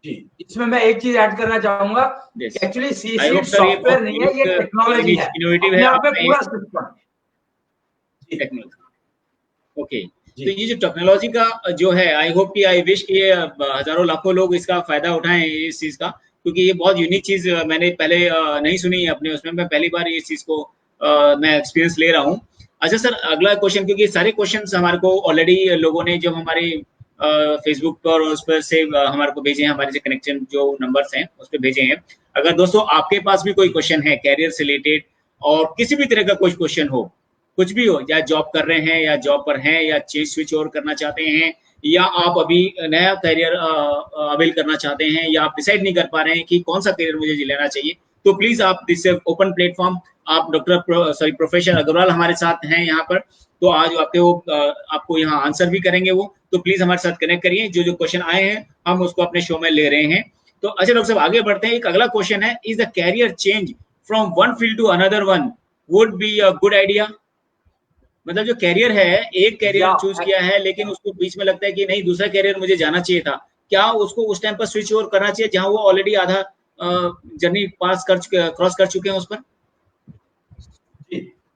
जी, इसमें मैं एक चीज ऐड करना चाहूंगा, एक्चुअली सी सीड सर ये सॉफ्टवेयर नहीं है, ये टेक्नोलॉजी है, इनोवेटिव है अपने पूरा सिस्टम टेक्नोलॉजी। ओके, तो ये जो टेक्नोलॉजी का जो है, आई होप कि, आई विश कि हजारों लाखों लोग इसका फायदा उठाएं इस चीज का, क्योंकि ये बहुत यूनिक चीज मैंने पहले नहीं सुनी अपने उसमें, मैं पहली बार इस चीज को मैं एक्सपीरियंस ले रहा हूँ। अच्छा सर, अगला क्वेश्चन, क्योंकि सारे क्वेश्चंस हमारे को ऑलरेडी लोगों ने जब हमारे फेसबुक पर उस पर से हमारे को भेजे हैं, हमारे जो कनेक्शन जो नंबर्स हैं उस पर भेजे हैं। अगर दोस्तों आपके पास भी कोई क्वेश्चन है कैरियर से रिलेटेड, और किसी भी तरह का कोई क्वेश्चन हो, कुछ भी हो, या जॉब कर रहे हैं या जॉब पर हैं या चेंज स्विच ओवर करना चाहते हैं, या आप अभी नया करियर अवेल करना चाहते हैं, या आप डिसाइड नहीं कर पा रहे हैं कि कौन सा करियर मुझे लेना चाहिए, तो प्लीज आप दिस ओपन प्लेटफॉर्म, आप प्रोफेसर अग्रवाल हमारे साथ हैं यहाँ पर, तो आज आपको यहाँ आंसर भी करेंगे वो, तो प्लीज हमारे साथ कनेक्ट करिए। जो जो क्वेश्चन आए हैं हम उसको अपने शो में ले रहे हैं। तो अच्छा डॉक्टर साहब, आगे बढ़ते हैं। एक अगला क्वेश्चन है, is the career change from one field to another one would be a good idea? मतलब जो कैरियर है, एक कैरियर चूज किया है, लेकिन उसको बीच में लगता है कि नहीं दूसरा कैरियर मुझे जाना चाहिए था, क्या उसको उस टाइम पर स्विच ओवर करना चाहिए जहां वो ऑलरेडी आधा जर्नी क्रॉस कर चुके हैं उस पर?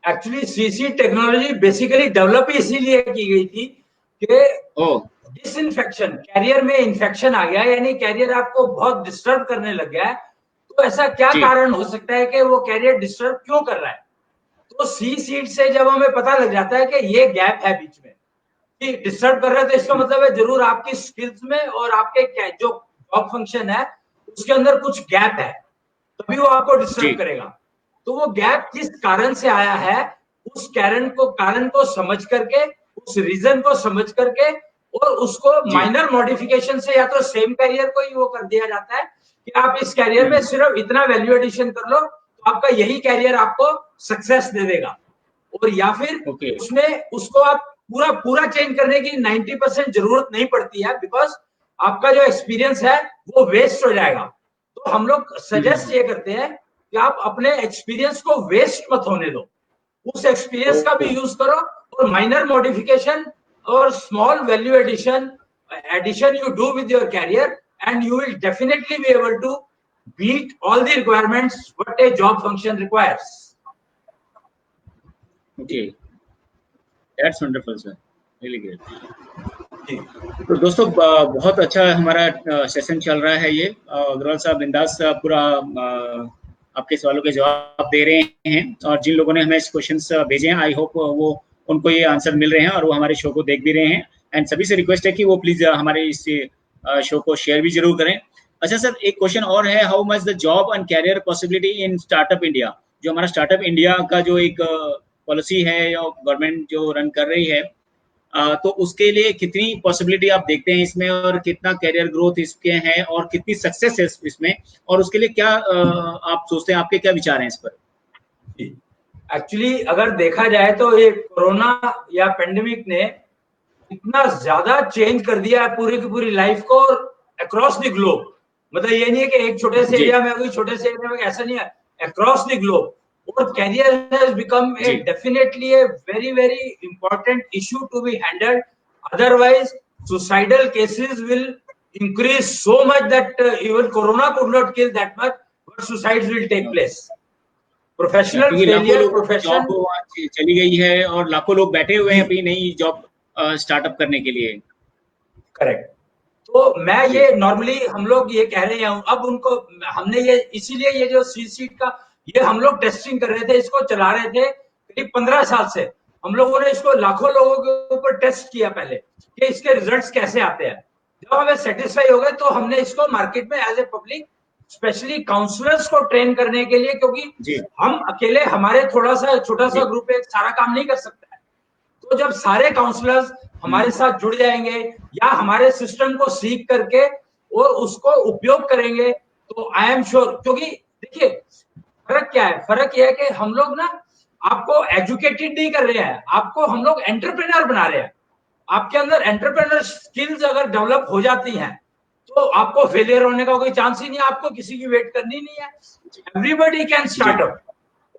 Actually CC technology basically develop इसीलिए की गई थी कि डिसइंफेक्शन, कैरियर में इन्फेक्शन आ गया, यानी कैरियर आपको बहुत डिस्टर्ब करने लग गया है, तो ऐसा क्या कारण हो सकता है कि वो कैरियर डिस्टर्ब क्यों कर रहा है? तो सी सीड से जब हमें पता लग जाता है कि ये गैप है बीच में, कि डिस्टर्ब कर रहे हैं, तो इसका मतलब है जरूर आपकी स्किल्स में और आपके जो जॉब फंक्शन है उसके अंदर कुछ गैप है, तभी वो आपको डिस्टर्ब करेगा। तो वो गैप किस कारण से आया है, उस कारण को समझ करके, उस रीजन को समझ करके, और उसको माइनर मॉडिफिकेशन से या तो सेम कैरियर को ही वो कर दिया जाता है कि आप इस कैरियर में सिर्फ इतना वैल्यू एडिशन कर लो तो आपका यही कैरियर आपको सक्सेस दे देगा, और या फिर उसमें उसको आप पूरा चेंज करने की 90% जरूरत नहीं पड़ती है, बिकॉज आपका जो एक्सपीरियंस है वो वेस्ट हो जाएगा। तो हम लोग सजेस्ट ये करते हैं कि आप अपने एक्सपीरियंस को वेस्ट मत होने दो, उस एक्सपीरियंस का भी यूज करो, और माइनर मॉडिफिकेशन और small value addition you do with your career, and you will definitely be able to beat all the requirements what a job function requires. Okay, that's wonderful sir, really great. तो दोस्तों बहुत अच्छा हमारा session चल रहा है। ये अग्रवाल साहब बिंदास पूरा आपके सवालों के जवाब दे रहे हैं, और जिन लोगों ने हमें क्वेश्चंस भेजे हैं आई होप वो उनको ये आंसर मिल रहे हैं और वो हमारे शो को देख भी रहे हैं। एंड सभी से रिक्वेस्ट है कि वो प्लीज हमारे इस शो को शेयर भी जरूर करें। अच्छा सर, एक क्वेश्चन और है, how much the job and career possibility in startup India? जो हमारा स्टार्टअप इंडिया का जो एक पॉलिसी है या गवर्नमेंट जो रन कर रही है, तो उसके लिए कितनी पॉसिबिलिटी आप देखते हैं इसमें, और कितना कैरियर ग्रोथ इसके हैं, और कितनी सक्सेस है इसमें, और उसके लिए क्या आप सोचते हैं, आपके क्या विचार हैं इस पर? एक्चुअली अगर देखा जाए तो ये कोरोना या पेंडेमिक ने इतना ज्यादा चेंज कर दिया है पूरी की पूरी लाइफ को अक्रॉस द ग्लोब। मतलब ये नहीं है कि एक छोटे से एरिया में कोई छोटे से एरिया में, ऐसा नहीं है, अक्रॉस द ग्लोब। और career has become a definitely a very very important issue to be handled, otherwise suicidal cases will increase so much that even corona could not kill that much, but suicides will take place. Professional failure, profession चली गई है और लाखों लोग बैठे हुए हैं अपनी नई जॉब स्टार्टअप करने के लिए। करेक्ट। तो मैं ये नॉर्मली हम लोग ये कह रहे हैं, अब उनको हमने ये इसीलिए ये जो सीट का ये हम लोग टेस्टिंग कर रहे थे, इसको चला रहे थे करीब 15 साल से। हम लोगों ने इसको लाखों लोगों के ऊपर टेस्ट किया पहले कि इसके रिजल्ट्स कैसे आते हैं। जब हमें सेटिस्फाई हो गए तो हमने इसको मार्केट में as a public, specially counsellors को ट्रेन करने के लिए, क्योंकि हम अकेले, हमारे थोड़ा सा छोटा सा ग्रुप एक सारा काम नहीं कर सकता है। तो जब सारे काउंसलर्स हमारे साथ जुड़ जाएंगे या हमारे सिस्टम को सीख करके और उसको उपयोग करेंगे तो आई एम श्योर, क्योंकि देखिए फर्क क्या है, फर्क यह है कि हम लोग ना आपको एजुकेटेड नहीं कर रहे हैं, आपको हम लोग एंटरप्रेन्योर बना रहे हैं। आपके अंदर एंटरप्रेन्योर स्किल्स अगर डेवलप हो जाती हैं तो आपको फेलियर होने का कोई चांस ही नहीं, आपको किसी की वेट करनी नहीं है। Everybody can start up.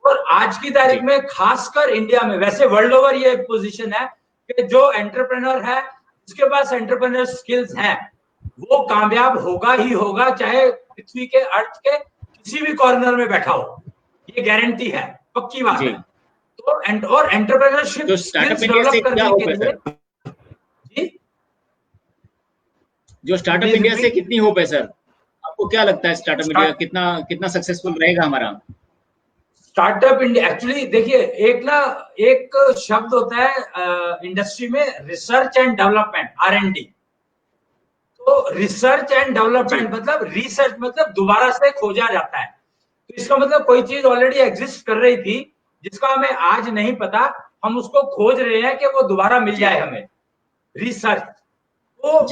और आज की तारीख में खासकर इंडिया में, वैसे वर्ल्ड ओवर ये पोजीशन है कि जो एंटरप्रेन्योर है, उसके पास एंटरप्रेन्योर स्किल्स हैं, वो कामयाब होगा ही होगा, चाहे पृथ्वी के अर्थ के किसी भी कॉर्नर में बैठा हो। ये गारंटी है, पक्की बात है। तो और एंटरप्रेन्योरशिप स्किल्स डेवलप करने के लिए जो स्टार्टअप इंडिया से कितनी होप है सर? आपको क्या लगता है स्टार्टअप इंडिया कितना सक्सेसफुल रहेगा हमारा? स्टार्टअप इंडिया एक्चुअली देखिए, एक शब्द होता है इंडस्ट्री में, रिसर्च एंड डेवलपमेंट, R&D। तो रिसर्च एंड डेवलपमेंट मतलब रिसर्च मतलब दोबारा से खोजा जाता है। तो इसका मतलब कोई चीज ऑलरेडी एग्जिस्ट कर रही थी जिसका हमें आज नहीं पता, हम उसको खोज रहे हैं कि वो दोबारा मिल जाए हमें। रिसर्च, तो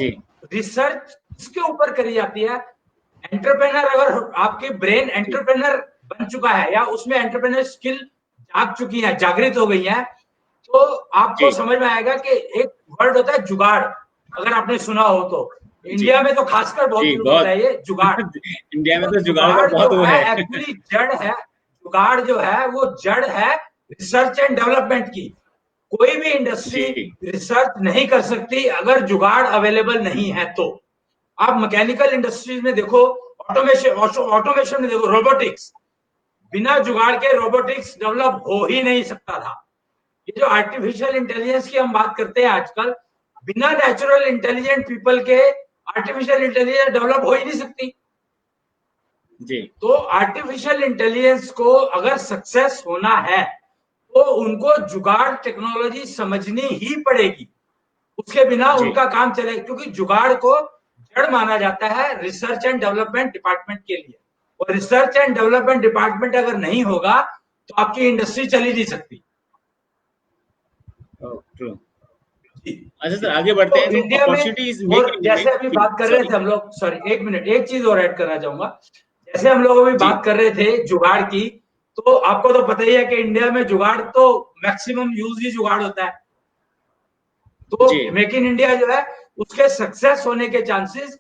रिसर्च इसके ऊपर करी जाती है। एंटरप्रेन्योर, अगर आपके ब्रेन एंटरप्रेन्योर बन चुका है या उसमें एंटरप्रेन्योर स्किल जाग चुकी है, जागृत हो गई है, तो आपको समझ में आएगा कि एक वर्ड होता है जुगाड़, अगर आपने सुना हो तो। इंडिया में तो खासकर बहुत यूज होता है ये जुगाड़। इंडिया में तो जुगाड़ का बहुत वो है। एक्चुअली जड़ है जुगाड़, जो है वो जड़ है रिसर्च एंड डेवलपमेंट की। कोई भी इंडस्ट्री रिसर्च नहीं कर सकती अगर जुगाड़ अवेलेबल नहीं है। तो आप मैकेनिकल इंडस्ट्रीज में देखो, ऑटोमेशन में देखो, रोबोटिक्स, बिना जुगाड़ के रोबोटिक्स डेवलप हो ही नहीं सकता था। ये जो आर्टिफिशियल इंटेलिजेंस की हम बात करते हैं आजकल, बिना नेचुरल इंटेलिजेंट पीपल के आर्टिफिशियल इंटेलिजेंस डेवलप हो ही नहीं सकती। तो आर्टिफिशियल इंटेलिजेंस को अगर सक्सेस होना है तो उनको जुगाड़ टेक्नोलॉजी समझनी ही पड़ेगी। उसके बिना जी उनका काम चले, क्योंकि जुगाड़ को जड़ माना जाता है रिसर्च एंड डेवलपमेंट डिपार्टमेंट के लिए, और रिसर्च एंड डेवलपमेंट डिपार्टमेंट अगर नहीं होगा तो आपकी इंडस्ट्री चल ही नहीं सकती। ट्रू। जी, अच्छा जी। सर, आगे बढ़ते तो हैं। तो इंडिया में, अपॉर्चुनिटी इज मेक और इन इंडिया जैसे में। अभी जी बात कर रहे सॉरी। थे हम लोग, सॉरी एक मिनट, एक चीज और ऐड करना चाहूंगा। जैसे हम लोग अभी जी बात कर रहे थे जुगाड़ की, तो आपको तो पता ही है कि इंडिया में जुगाड़ तो मैक्सिमम यूज ही जुगाड़ होता है। तो जी मेक इन इंडिया जो है, उसके सक्सेस होने के चांसेस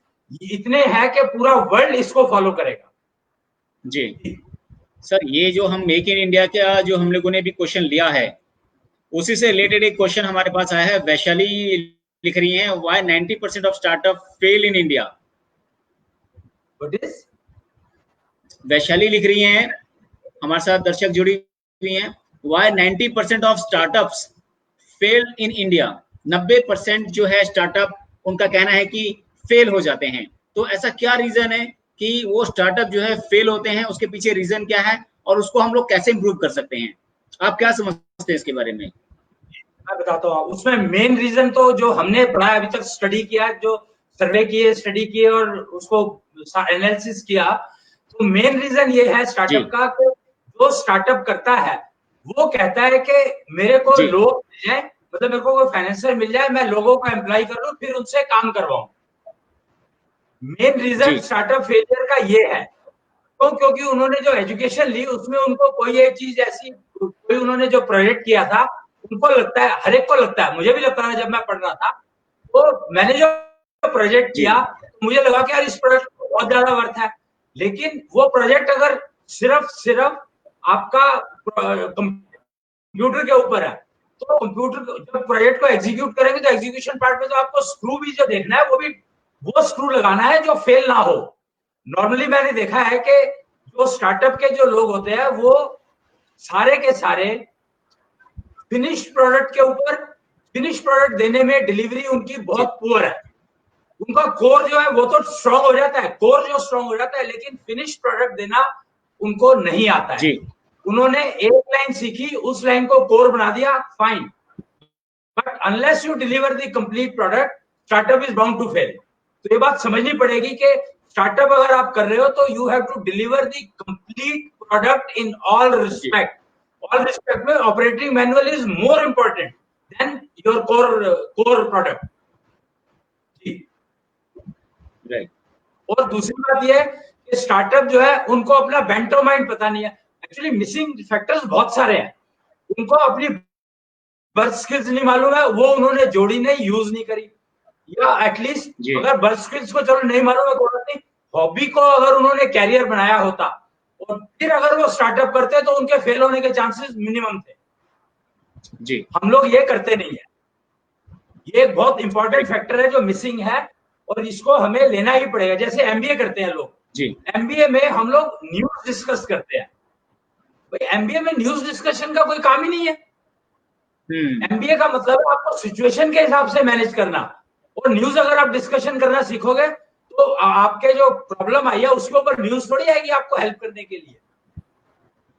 इतने हैं कि पूरा वर्ल्ड इसको फॉलो करेगा। जी सर, ये जो हम मेक इन इंडिया का जो हम लोगों ने भी क्वेश्चन लिया है, उसी से रिलेटेड एक क्वेश्चन हमारे पास आया है। वैशाली लिख रही हैं, why 90% of startup fail in India. What is? Vaishali लिख रही हैं, हमारे साथ दर्शक जुड़ी हुई हैं, why 90% of startups fail in India. 90% जो है स्टार्टअप, उनका कहना है कि फेल हो जाते हैं। तो ऐसा क्या रीजन है कि वो स्टार्टअप जो है फेल होते हैं? उसके पीछे रीजन क्या है और उसको हम लोग कैसे इंप्रूव कर सकते हैं? आप क्या समझते हैं इसके बारे में? मैं बताता हूँ। उसमें मेन रीजन तो जो हमने पढ़ा है, अभी तक स्टडी किया, जो सर्वे किए, स्टडी किए और उसको एनालिसिस किया, तो मेन रीजन ये है जी स्टार्टअप का कि जो स्टार्टअप करता है वो कहता है कि मेरे को जी लोग मिल जाए, मतलब मेरे को कोई फाइनेंसर मिल जाए, मैं लोगों को एम्प्लॉय कर लूं, फिर उनसे काम करवाऊं। मेन रीजन जी स्टार्टअप फेलियर का ये है। तो क्योंकि उन्होंने जो एजुकेशन ली उसमें उनको कोई एक चीज ऐसी, कोई उन्होंने जो प्रोजेक्ट किया था, उनको लगता है, हर एक को लगता है, मुझे भी लगता है जब मैं पढ़ रहा था, तो मैंने जो प्रोजेक्ट जी किया मुझे लगा कि यार इस प्रोजेक्ट को बहुत ज्यादा वर्थ है। लेकिन वो प्रोजेक्ट अगर सिर्फ सिर्फ आपका कंप्यूटर के ऊपर है, तो कंप्यूटर जब प्रोजेक्ट को एग्जीक्यूट करेंगे तो एग्जीक्यूशन पार्ट में तो आपको स्क्रू भी जो देखना है, वो भी वो स्क्रू लगाना है जो फेल ना हो। नॉर्मली मैंने देखा है कि जो स्टार्टअप के जो लोग होते हैं वो सारे के सारे फिनिश प्रोडक्ट के ऊपर, फिनिश प्रोडक्ट देने में डिलीवरी उनकी जी बहुत पुअर है। उनका कोर जो है वो तो स्ट्रांग हो जाता है, कोर जो स्ट्रांग हो जाता है, लेकिन फिनिश प्रोडक्ट देना उनको नहीं आता है। जी उन्होंने एक लाइन सीखी, उस लाइन को कोर बना दिया, fine, but unless you deliver the complete product, startup is bound to fail. तो ये बात समझनी पड़ेगी कि स्टार्टअप अगर आप कर रहे हो तो you have to deliver the complete product in all जी रिस्पेक्ट। ऑल रिस्पेक्ट में operating manual is more important than your core product. जी। राइट। और दूसरी बात यह है कि स्टार्टअप जो है उनको अपना बेंटो माइंड पता नहीं है। एक्चुअली मिसिंग फैक्टर्स बहुत सारे हैं। उनको अपनी बर्थ स्किल्स नहीं मालूम है, वो उन्होंने जोड़ी नहीं, यूज नहीं करी, या एटलीस्ट जी अगर बर्थ स्किल्स को चलो नहीं मालूम है कोई बात नहीं, हॉबी को अगर उन्होंने कैरियर बनाया होता और फिर अगर वो स्टार्टअप करते तो उनके फेल होने के चांसेस मिनिमम थे। जी हम लोग ये करते नहीं है। ये एक बहुत इंपॉर्टेंट राइट। फैक्टर है जो मिसिंग है, और इसको हमें लेना ही पड़ेगा। जैसे एमबीए करते हैं लोग, जी एमबीए में हम लोग न्यूज डिस्कस करते हैं। भाई एमबीए में न्यूज डिस्कशन का कोई काम ही नहीं है। हम्म। एमबीए का मतलब है आपको सिचुएशन के हिसाब से मैनेज करना, और न्यूज अगर आप डिस्कशन करना सीखोगे तो आपके जो प्रॉब्लम आई है उसके ऊपर न्यूज थोड़ी आएगी आपको हेल्प करने के लिए।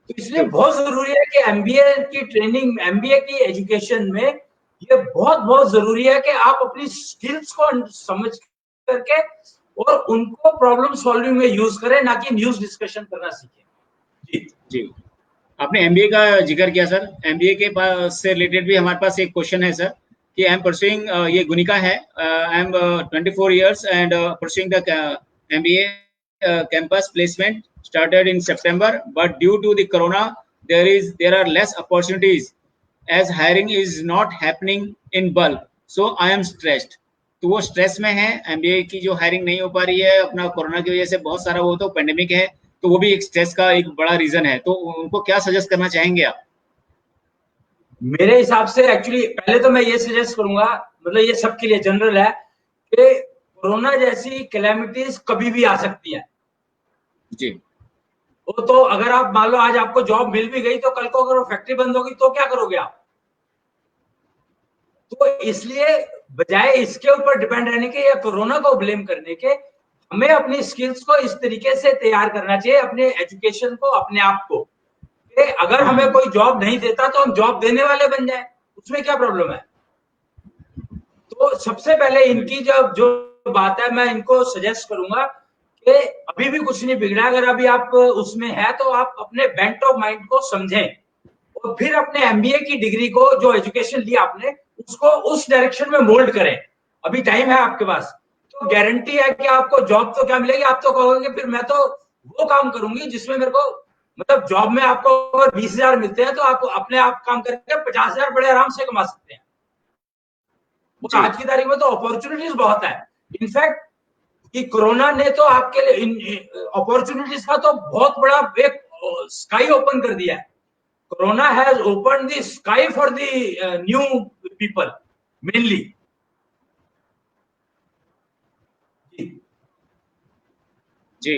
तो इसलिए ट्रू। बहुत जरूरी है कि एमबीए की ट्रेनिंग, एमबीए की एजुकेशन में ये बहुत बहुत जरूरी है कि आप अपनी स्किल्स को समझ करके और उनको प्रॉब्लम सॉल्विंग में यूज करें, ना कि न्यूज डिस्कशन करना सीखें। जी जी आपने एमबीए का जिक्र किया सर। एमबीए के पास से रिलेटेड भी हमारे पास एक क्वेश्चन है सर, कि आई एम परसुइंग, ये गुनिका है, I am 24 years and pursuing the MBA campus placement started in September, but due to the corona there are less opportunities as hiring is not happening in bulk, so I am stressed। तो वो stress में है, MBA की जो hiring नहीं हो पा रही है अपना कोरोना की वजह से, बहुत सारा वो तो पेंडेमिक है, तो वो भी एक स्ट्रेस का एक बड़ा रीजन है। तो उनको क्या सजेस्ट करना चाहेंगे आप? मेरे हिसाब से एक्चुअली पहले तो मैं ये सजेस्ट करूंगा, मतलब ये सबके लिए जनरल है, कि कोरोना जैसी कैलेमिटीज कभी भी आ सकती है। जी वो तो अगर आप मान लो आज आपको जॉब मिल भी गई तो कल को अगर वो फैक्ट्री बंद होगी तो क्या करोगे आप? तो इसलिए बजाय इसके ऊपर डिपेंड रहने के या कोरोना को ब्लेम करने के, हमें अपनी स्किल्स को इस तरीके से तैयार करना चाहिए, अपने एजुकेशन को, अपने आप को, कि अगर हमें कोई जॉब नहीं देता तो हम जॉब देने वाले बन जाए, उसमें क्या प्रॉब्लम है? तो सबसे पहले इनकी जो बात है, मैं इनको सजेस्ट करूंगा कि अभी भी कुछ नहीं बिगड़ा, अगर अभी आप उसमें है तो आप अपने बेंट ऑफ माइंड को समझें और फिर अपने एमबीए की डिग्री को, जो एजुकेशन ली आपने, उसको उस डायरेक्शन में मोल्ड करें। अभी टाइम है आपके पास, तो गारंटी है कि आपको जॉब तो क्या मिलेगी, आप तो कहोगे फिर मैं तो वो काम करूंगी जिसमें मेरे को, मतलब जॉब में आपको अगर 20,000 मिलते हैं तो आप अपने आप काम करके 50,000 बड़े आराम से कमा सकते हैं। और आज की तारीख में तो अपॉर्चुनिटीज बहुत है। इनफैक्ट कि कोरोना ने तो आपके लिए अपॉर्चुनिटीज का तो बहुत बड़ा एक स्काई ओपन कर दिया है। Corona has open the sky for the new people mainly. जी,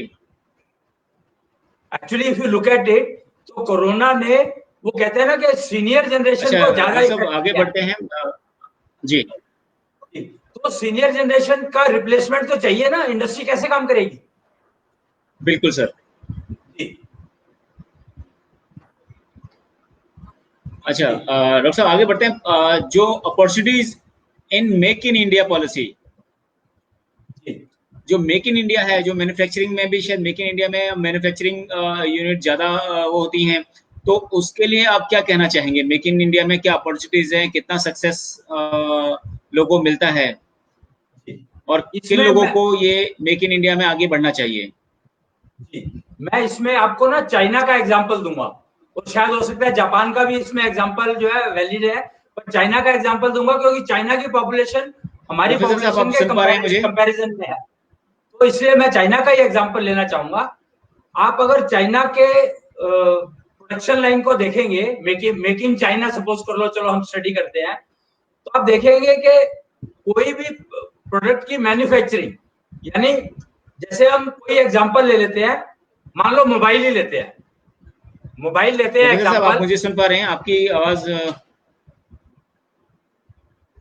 actually if you look at it, तो कोरोना ने, वो कहते हैं ना कि सीनियर जनरेशन अच्छा को ज्यादा सब आगे बढ़ते हैं। जी, तो सीनियर जनरेशन का रिप्लेसमेंट तो चाहिए ना, इंडस्ट्री कैसे काम करेगी? बिल्कुल सर। अच्छा डॉक्टर साहब आगे बढ़ते हैं। जो opportunities in make in India policy, जो मेक इन इंडिया है, जो मैन्युफैक्चरिंग में भी शायद मेक इन इंडिया में मैन्युफैक्चरिंग यूनिट ज्यादा वो होती हैं, तो उसके लिए आप क्या कहना चाहेंगे? मेक इन इंडिया में क्या अपॉर्चुनिटीज हैं, कितना सक्सेस लोगों को मिलता है, और किन लोगों को ये मेक इन इंडिया में आगे बढ़ना चाहिए? मैं इसमें आपको ना चाइना का एग्जांपल दूंगा, और शायद हो सकता है जापान का भी इसमें एग्जांपल जो है वैलिड है, पर चाइना का एग्जांपल दूंगा क्योंकि चाइना की पॉपुलेशन हमारी पॉपुलेशन के कंपैरिजन में है, तो इसलिए मैं चाइना का ही एग्जांपल लेना चाहूंगा। आप अगर चाइना के प्रोडक्शन लाइन को देखेंगे, मेक इन चाइना सपोज कर लो, चलो हम स्टडी करते हैं, तो आप देखेंगे कि कोई भी प्रोडक्ट की मैन्युफैक्चरिंग, यानी जैसे हम कोई एग्जांपल ले लेते हैं, मान लो मोबाइल ही लेते हैं, मोबाइल लेते हैं एग्जांपल। आप मुझे सुन पा रहे हैं? आपकी आवाज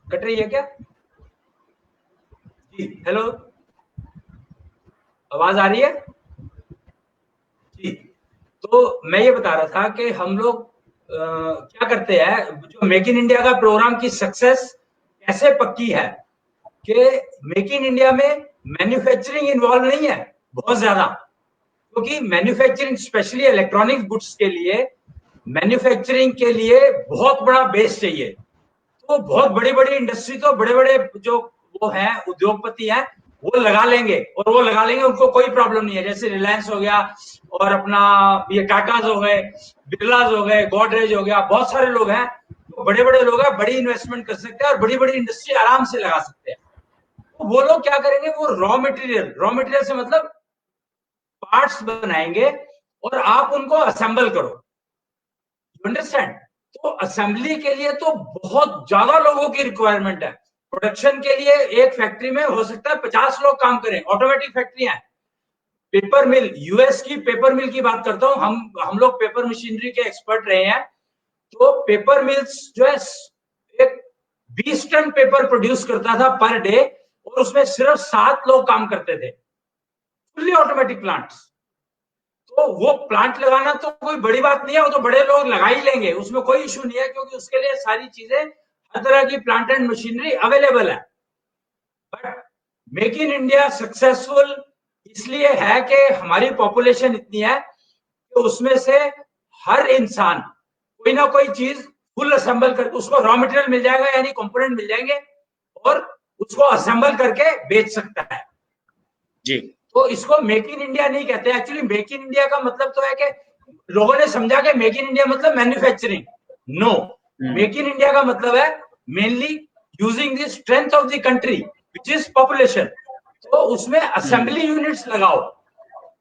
कट रही है क्या? जी हेलो, आवाज आ रही है जी? तो मैं ये बता रहा था कि हम लोग क्या करते हैं, जो मेक इन इंडिया का प्रोग्राम की सक्सेस कैसे पक्की है कि मेक इन इंडिया में मैन्युफैक्चरिंग इन्वॉल्व नहीं है बहुत ज्यादा, क्योंकि मैन्युफैक्चरिंग स्पेशली इलेक्ट्रॉनिक गुड्स के लिए, मैन्युफैक्चरिंग के लिए बहुत बड़ा बेस चाहिए। तो बहुत बड़ी बड़ी इंडस्ट्री, तो बड़े बड़े जो वो हैं उद्योगपति हैं, वो लगा लेंगे, और वो लगा लेंगे, उनको कोई प्रॉब्लम नहीं है। जैसे रिलायंस हो गया, और अपना ये टाटाज हो गए, बिरलाज हो गए, गोदरेज हो गया, बहुत सारे लोग हैं, तो बड़े बड़े लोग हैं, बड़ी इन्वेस्टमेंट कर सकते हैं और बड़ी बड़ी इंडस्ट्री आराम से लगा सकते हैं। तो वो लोग क्या करेंगे, वो रॉ मटेरियल से मतलब पार्ट्स बनाएंगे और आप उनको असेंबल करो, यू अंडरस्टैंड? तो असेंबली के लिए तो बहुत ज्यादा लोगों की रिक्वायरमेंट है। प्रोडक्शन के लिए एक फैक्ट्री में हो सकता है 50 लोग काम करें, ऑटोमेटिक फैक्ट्रियां हैं। पेपर मिल, यूएस की पेपर मिल की बात करता हूं, हम लोग पेपर मशीनरी के एक्सपर्ट रहे हैं, तो पेपर मिल्स जो है एक 20 टन पेपर प्रोड्यूस करता था पर डे, और उसमें सिर्फ 7 लोग काम करते थे, फुल्ली ऑटोमेटिक प्लांट्स। तो वो प्लांट लगाना तो कोई बड़ी बात नहीं है, वो तो बड़े लोग लगा ही लेंगे, उसमें कोई इशू नहीं है, क्योंकि उसके लिए सारी चीजें, हर तरह की प्लांट एंड मशीनरी अवेलेबल है। But make in India successful इसलिए है कि हमारी पॉपुलेशन इतनी है कि उसमें से हर इंसान कोई ना कोई चीज फुल असेंबल करके, उसको रॉ मटेरियल मिल जाएगा, यानी कंपोनेंट मिल जाएंगे, और उसको असेंबल करके बेच सकता है जी। तो इसको मेक इन इंडिया नहीं कहते। एक्चुअली मेक इन इंडिया का मतलब तो है कि लोगों ने समझा कि मेक इन इंडिया मतलब manufacturing, no, make in India का मतलब है mainly using the strength of the country which is population, तो उसमें असेंबली यूनिट्स लगाओ।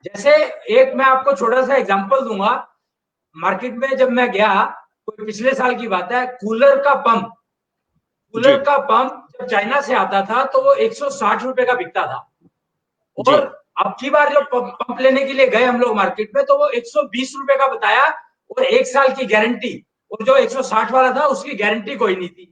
जैसे एक मैं आपको छोटा सा एग्जांपल दूंगा, मार्केट में जब मैं गया, कोई पिछले साल की बात है, कूलर का पंप जब चाइना से आता था तो वो 160 रुपए का बिकता था, और अब की बार जब पंप लेने के लिए गए हम लोग मार्केट में, तो वो 120 रुपए का बताया, और 1 साल की गारंटी, और जो 160 वाला था उसकी गारंटी कोई नहीं थी।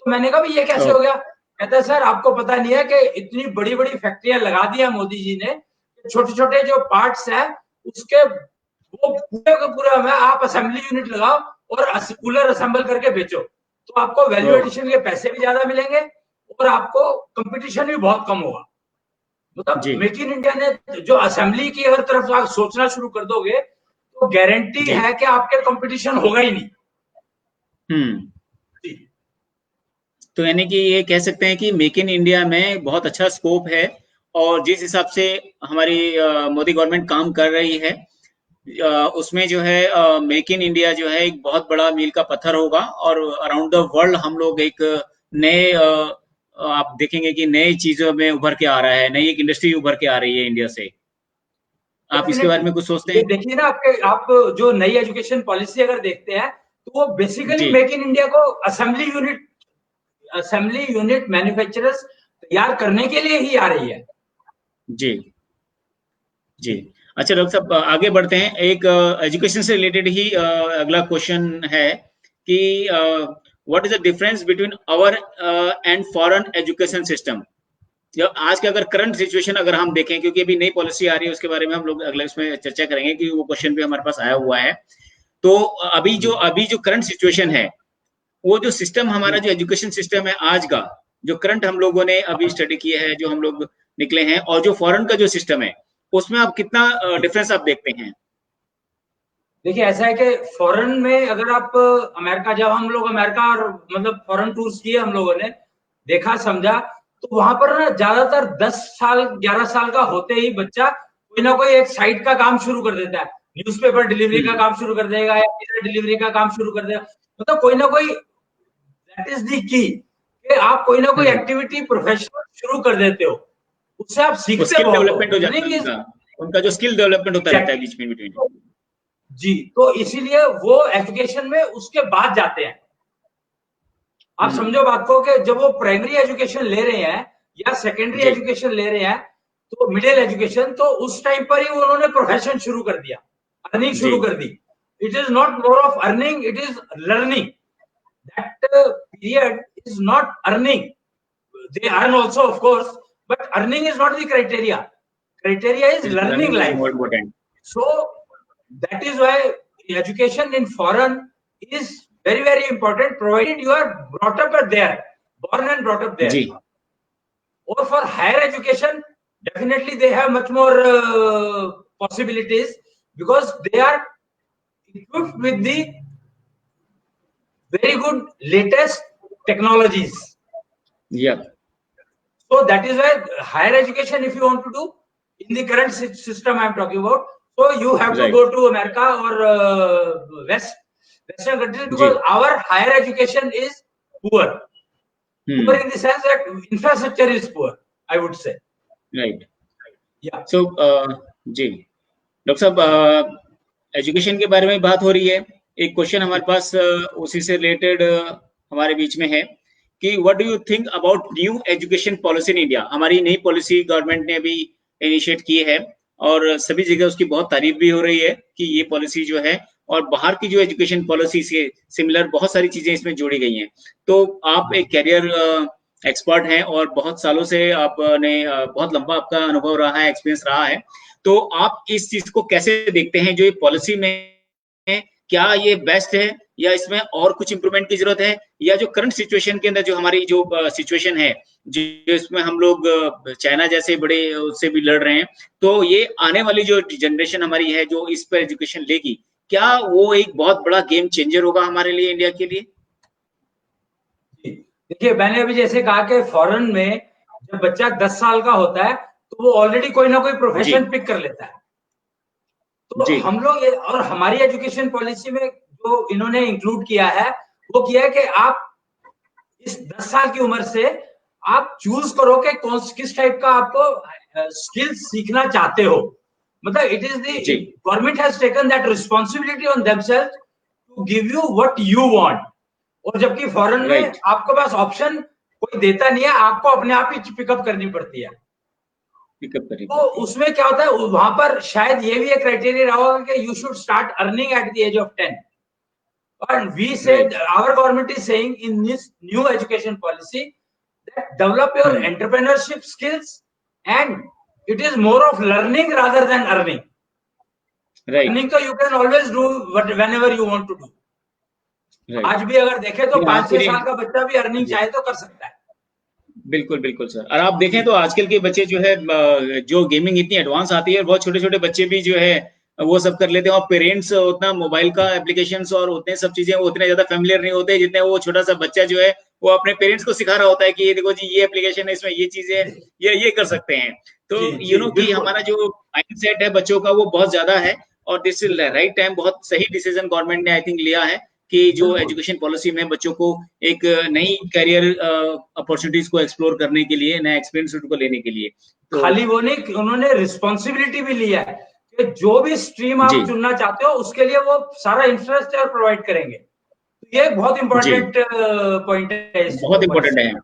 तो मैंने कहा ये कैसे हो गया? कहता है सर आपको पता नहीं है कि इतनी बड़ी बड़ी फैक्ट्रियां लगा दी है मोदी जी ने, छोटे छोटे जो पार्ट्स है उसके वो पूरे का पूरा में आप असेंबली यूनिट लगाओ और कूलर असेंबल करके बेचो, तो आपको वैल्यू एडिशन के पैसे भी ज्यादा मिलेंगे, और आपको कंपटीशन भी बहुत कम होगा। मतलब जी मेक इन इंडिया ने जो असेंबली की अगर तरफ आप सोचना शुरू कर दोगे तो गारंटी जी है कि आपके कंपटीशन होगा ही नहीं। हम्म जी तो यानी कि ये कह सकते हैं कि मेक इन इंडिया में बहुत अच्छा स्कोप है, और जिस हिसाब से हमारी मोदी गवर्नमेंट काम कर रही है, उसमें जो है मेक इन इंडिया जो है एक बहुत बड़ा मील का पत्थर होगा, और अराउंड द वर्ल्ड हम लोग एक नए आप देखेंगे कि नई चीजों में उभर के आ रहा है, नई एक इंडस्ट्री उभर के आ रही है इंडिया से। आप इसके बारे डेफिनेटली। में कुछ सोचते ये हैं? देखिए ना, आपके आप जो नई एजुकेशन पॉलिसी अगर देखते हैं तो वो बेसिकली जी मेक इन इंडिया को असेंबली यूनिट मैन्युफैक्चरर्स तैयार करने के लिए ही आ रही है। जी जी। अच्छा डॉक्टर साहब, आगे बढ़ते हैं। एक एजुकेशन से रिलेटेड ही अगला क्वेश्चन है कि what is the difference between our and foreign education system? जब आज का अगर करंट सिचुएशन अगर हम देखें, क्योंकि अभी नई पॉलिसी आ रही है, उसके बारे में हम लोग अगले इसमें चर्चा करेंगे, कि वो क्वेश्चन भी हमारे पास आया हुआ है। तो अभी जो करंट सिचुएशन है, वो जो सिस्टम हमारा जो एजुकेशन सिस्टम है आज का, जो करंट हम लोगों ने अभी स्टडी किया है, जो हम लोग निकले हैं, और जो फॉरेन का जो सिस्टम है, उसमें आप कितना डिफरेंस आप देखते हैं? देखिए ऐसा है कि फॉरेन में अगर आप अमेरिका, जब हम लोग अमेरिका और मतलब फॉरेन टूर्स किए हम लोगों ने, देखा समझा, तो वहां पर ना ज्यादातर 10 साल 11 साल का होते ही बच्चा कोई ना कोई एक साइट का काम शुरू कर देता है। न्यूज़पेपर डिलीवरी का काम शुरू कर देगा या पिज्जा डिलीवरी का काम शुरू कर देगा। मतलब कोई ना कोई, दैट इज द की, कि आप कोई ना कोई हम्म एक्टिविटी प्रोफेशनल शुरू कर देते हो, उससे आप वो सीखते स्किल बहुत हो। डेवलपमेंट हो जाता है अर्निंग इज उनका, उनका जो स्किल डेवलपमेंट होता रहता है एग्जैक्टली। बीच में बिटवीन। जी, तो इसीलिए वो एजुकेशन में उसके बाद जाते हैं। आप हम्म समझो बात को कि जब वो प्राइमरी एजुकेशन ले रहे हैं या सेकेंडरी जी एजुकेशन ले रहे हैं, तो मिडिल एजुकेशन, तो उस टाइम पर ही उन्होंने प्रोफेशन शुरू कर दिया, अर्निंग जी शुरू कर दी। It is not more of earning, it is learning. That period is not earning, they earn also of course, but earning is not the criteria, criteria is learning learning is life. More important. So that is why education in foreign is very, very important, provided you are brought up there, born and brought up there. जी Or for higher education, definitely they have much more possibilities, because they are equipped with the very good latest technologies. या So that is why higher education, if you want to do in the current system I am talking about, so you have to right go to America or Western countries, जी because our higher education is poor. Poor in the sense that infrastructure is poor, I would say. Right. Yeah. So जी doctor साहब, education के बारे में बात हो रही है। एक क्वेश्चन हमारे पास उसी से रिलेटेड हमारे बीच में है कि what do you think about new education policy in India? हमारी नई पॉलिसी गवर्नमेंट ने अभी इनिशिएट की है, और सभी जगह उसकी बहुत तारीफ भी हो रही है कि ये पॉलिसी जो है, और बाहर की जो एजुकेशन पॉलिसी से सिमिलर बहुत सारी चीजें इसमें जोड़ी गई हैं। तो आप एक कैरियर एक्सपर्ट हैं, और बहुत सालों से आपने बहुत लंबा आपका अनुभव रहा है, एक्सपीरियंस रहा है। तो आप इस चीज को कैसे देखते हैं, जो ये पॉलिसी में है, क्या ये बेस्ट है, या इसमें और कुछ इंप्रूवमेंट की जरूरत है, या जो करंट सिचुएशन के अंदर जो हमारी जो सिचुएशन है, जो इसमें हम लोग चाइना जैसे बड़े उससे भी लड़ रहे हैं, तो ये आने वाली जो जनरेशन हमारी है जो इस पर एजुकेशन लेगी, क्या वो एक बहुत बड़ा गेम चेंजर होगा हमारे लिए, इंडिया के लिए? देखिए मैंने अभी जैसे कहा कि फॉरेन में जब बच्चा 10 साल का होता है तो वो ऑलरेडी कोई ना कोई जी प्रोफेशन पिक कर लेता है। तो जी हम लोग और हमारी एजुकेशन पॉलिसी में जो इन्होंने इंक्लूड किया है, वो किया है कि आप इस 10 साल की उम्र से आप चूज करो कि कौन किस टाइप का आपको स्किल्स सीखना चाहते हो। मतलब इट इज द जी government has taken that responsibility on themselves to give you what you want. और जबकि फॉरेन में राइट, आपके पास ऑप्शन कोई देता नहीं है, आपको अपने आप ही पिकअप करनी पड़ती है। पिकअप करनी तो पड़ती उसमें क्या होता है, वहां पर शायद ये भी एक क्राइटेरिया रहा होगा कि you should start earning at the age of 10। And we है। said, right our government is saying in this new education policy that develop your entrepreneurship skills, and it is more of learning rather than earning. Right Earning तो you can always do whenever you want to do. Right. आज भी अगर देखें तो नहीं, 5-6 आपकी साल का बच्चा भी अर्निंग जी चाहे तो कर सकता है। बिल्कुल बिल्कुल सर। और आप देखें तो आजकल के बच्चे जो है जो गेमिंग इतनी एडवांस आती है, बहुत छोटे छोटे बच्चे भी जो है वो सब कर लेते हैं, और पेरेंट्स उतना मोबाइल का एप्लीकेशंस और उतने सब चीजें वो उतने ज्यादा फेमिलियर नहीं होते जितने वो छोटा सा बच्चा जो है वो अपने पेरेंट्स को सिखा रहा होता है कि ये देखो जी, ये एप्लीकेशन है, इसमें ये चीजें ये कर सकते हैं। तो जी यू जी नो कि बिल्कुल। हमारा जो माइंड सेट है बच्चों का वो बहुत ज्यादा है, और दिस इज राइट टाइम, बहुत सही डिसीजन गवर्नमेंट ने आई थिंक लिया है कि जो बिल्कुल एजुकेशन पॉलिसी में बच्चों को एक नई करियर अपॉर्चुनिटीज को एक्सप्लोर करने के लिए, नया एक्सपीरियंस उनको लेने के लिए। तो खाली वो नहीं, उन्होंने रिस्पॉन्सिबिलिटी भी लिया है कि जो भी स्ट्रीम आप जी चुनना चाहते हो उसके लिए वो सारा इंफ्रास्ट्रक्चर प्रोवाइड करेंगे। तो ये बहुत जी, इंपॉर्टेंट पॉइंट है इस बहुत इंपॉर्टेंट पॉलिसी है। का।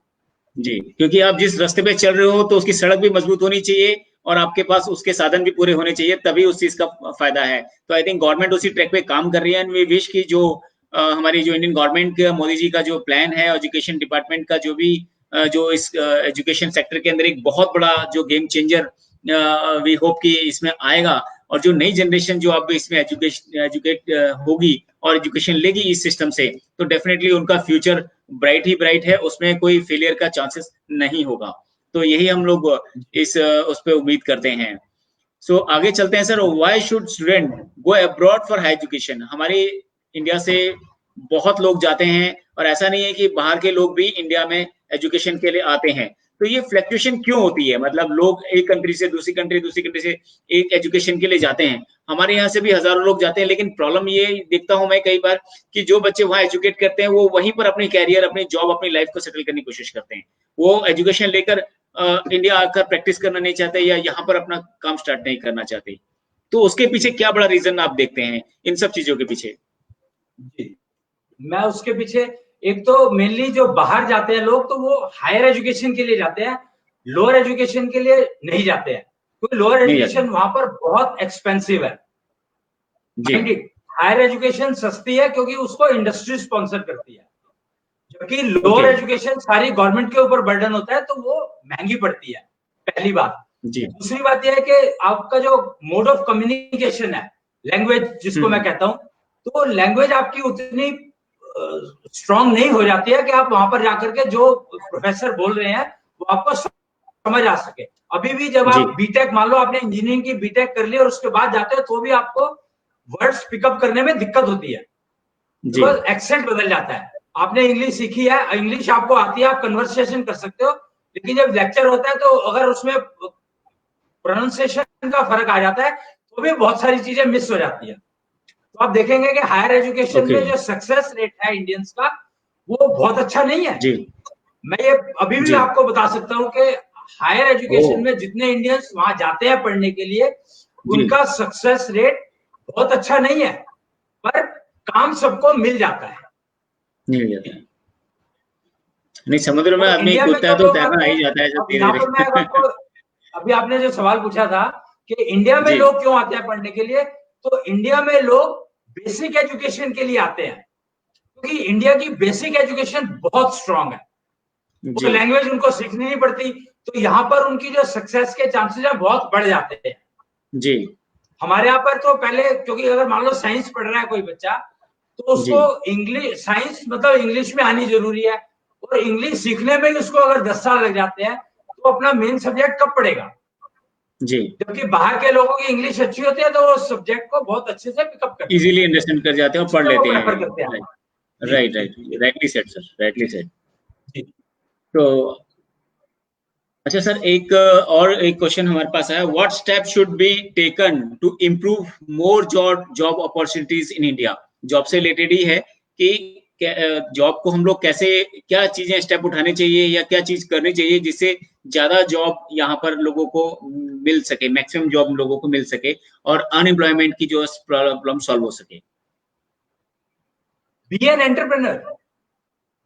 जी, क्योंकि आप जिस रास्ते पे चल रहे हो तो उसकी सड़क भी मजबूत होनी चाहिए, और आपके पास उसके साधन भी पूरे होने चाहिए, तभी उस चीज का फायदा है। तो आई थिंक गवर्नमेंट उसी ट्रैक पे काम कर रही है, एंड वी विश की जो हमारी जो इंडियन गवर्नमेंट का, मोदी जी का जो प्लान है एजुकेशन डिपार्टमेंट का, जो भी जो इस एजुकेशन सेक्टर के अंदर एक बहुत बड़ा जो गेम चेंजर वी होप कि इसमें आएगा, और जो नई जनरेशन जो अब इसमें एजुकेट होगी और एजुकेशन लेगी इस सिस्टम से, तो डेफिनेटली उनका फ्यूचर ब्राइट ही ब्राइट है, उसमें कोई फेलियर का चांसेस नहीं होगा। तो यही हम लोग इस उस पे उम्मीद करते हैं। सो आगे चलते हैं sir. Why should student go abroad for high education? हमारे इंडिया से बहुत लोग जाते हैं, और ऐसा नहीं है कि बाहर के लोग भी इंडिया में एजुकेशन के लिए आते हैं। तो ये फ्लक्चुएशन क्यों होती है? मतलब लोग एक कंट्री से दूसरी कंट्री से एक एजुकेशन के लिए जाते हैं। हमारे यहाँ से भी हजारों लोग जाते हैं, लेकिन प्रॉब्लम ये देखता हूं मैं कई बार कि जो बच्चे वहां एजुकेट करते हैं वो वहीं पर अपनी कैरियर, अपनी जॉब, अपनी लाइफ को सेटल करने की कोशिश करते हैं। वो एजुकेशन लेकर इंडिया आकर प्रैक्टिस करना नहीं चाहते, या यहाँ पर अपना काम स्टार्ट नहीं करना चाहते। तो उसके पीछे क्या बड़ा रीजन आप देखते हैं इन सब चीजों के पीछे? जी, मैं उसके पीछे, एक तो मेनली जो बाहर जाते हैं लोग तो वो हायर एजुकेशन के लिए जाते हैं, लोअर एजुकेशन के लिए नहीं जाते हैं, क्योंकि लोअर नहीं जाते। एजुकेशन वहां पर बहुत एक्सपेंसिव है। जी माइंड इट, हायर एजुकेशन सस्ती है क्योंकि उसको इंडस्ट्री स्पॉन्सर करती है, जबकि लोअर ओके। एजुकेशन सारी गवर्नमेंट के ऊपर बर्डन होता है, तो वो महंगी पड़ती है, पहली बात। जी। दूसरी बात यह है कि आपका जो मोड ऑफ कम्युनिकेशन है, लैंग्वेज जिसको मैं हम्म। कहता हूं, तो लैंग्वेज आपकी उतनी स्ट्रांग नहीं हो जाती है कि आप वहां पर जाकर के जो प्रोफेसर बोल रहे हैं वो आपको समझ आ सके। अभी भी जब जी आप बीटेक, मान लो आपने इंजीनियरिंग की बीटेक कर ली और उसके बाद जाते हो तो भी आपको वर्ड्स पिकअप करने में दिक्कत होती है, जी बिकॉज एक्सेंट बदल जाता है। आपने इंग्लिश सीखी है, इंग्लिश आपको आती है, आप कन्वर्सेशन कर सकते हो, लेकिन जब लेक्चर होता है तो अगर उसमें प्रोनाउंसिएशन का फर्क आ जाता है तो भी बहुत सारी चीजें मिस हो जाती है। तो आप देखेंगे कि हायर एजुकेशन ओके। में जो सक्सेस रेट है इंडियंस का, वो बहुत अच्छा नहीं है। जी मैं ये अभी भी जी। आपको बता सकता हूँ कि हायर ओ। एजुकेशन में जितने इंडियंस वहां जाते हैं पढ़ने के लिए, जी। उनका सक्सेस रेट बहुत अच्छा नहीं है, पर काम सबको मिल जाता है। नहीं जाता है। नहीं, समुद्र में तो आदमी इंडिया में कूदता जो है तो लोग तैरना आते आ हैं, ही जाता है सब अब धीरे यहाँ पर मैं आपको, धीरे। अभी आपने जो सवाल पूछा था कि इंडिया में जी लोग क्यों आते हैं पढ़ने के लिए, तो इंडिया में लोग बेसिक एजुकेशन के लिए आते हैं, क्योंकि इंडिया की बेसिक एजुकेशन बहुत स्ट्रांग है, वो जी लैंग्वेज उनको सीखनी नहीं पड़ती, तो यहाँ पर उनकी जो सक्सेस के चांसेस है बहुत बढ़ जाते हैं। जी हमारे यहाँ पर तो पहले, क्योंकि अगर मान लो साइंस पढ़ रहा है कोई बच्चा, तो जी उसको इंग्लिश, साइंस मतलब इंग्लिश में आनी जरूरी है, और इंग्लिश सीखने में ही उसको अगर 10 साल लग जाते हैं तो अपना मेन सब्जेक्ट कब पढ़ेगा? जी। जबकि बाहर के लोगों की इंग्लिश अच्छी होती है तो वो सब्जेक्ट को बहुत अच्छे से पिकअप करते हैं, इजीली अंडरस्टैंड कर जाते हैं और पढ़ इसलिए वो लेते हैं। प्रेफर करते हैं। राइट जी राइट जी right. Rightly said sir, rightly said. जी। तो अच्छा सर, एक और एक क्वेश्चन हमारे पास है। What step should be taken to improve more job opportunities in India? Job से रिलेटेड ही है कि जॉब को हम लोग कैसे, क्या चीजें स्टेप उठाने चाहिए या क्या चीज करनी चाहिए जिससे ज्यादा जॉब यहाँ पर लोगों को मिल सके, मैक्सिमम जॉब लोगों को मिल सके, और अनएम्प्लॉयमेंट की जो प्रॉब्लम सॉल्व हो सके। बी एन एंटरप्रेन्योर,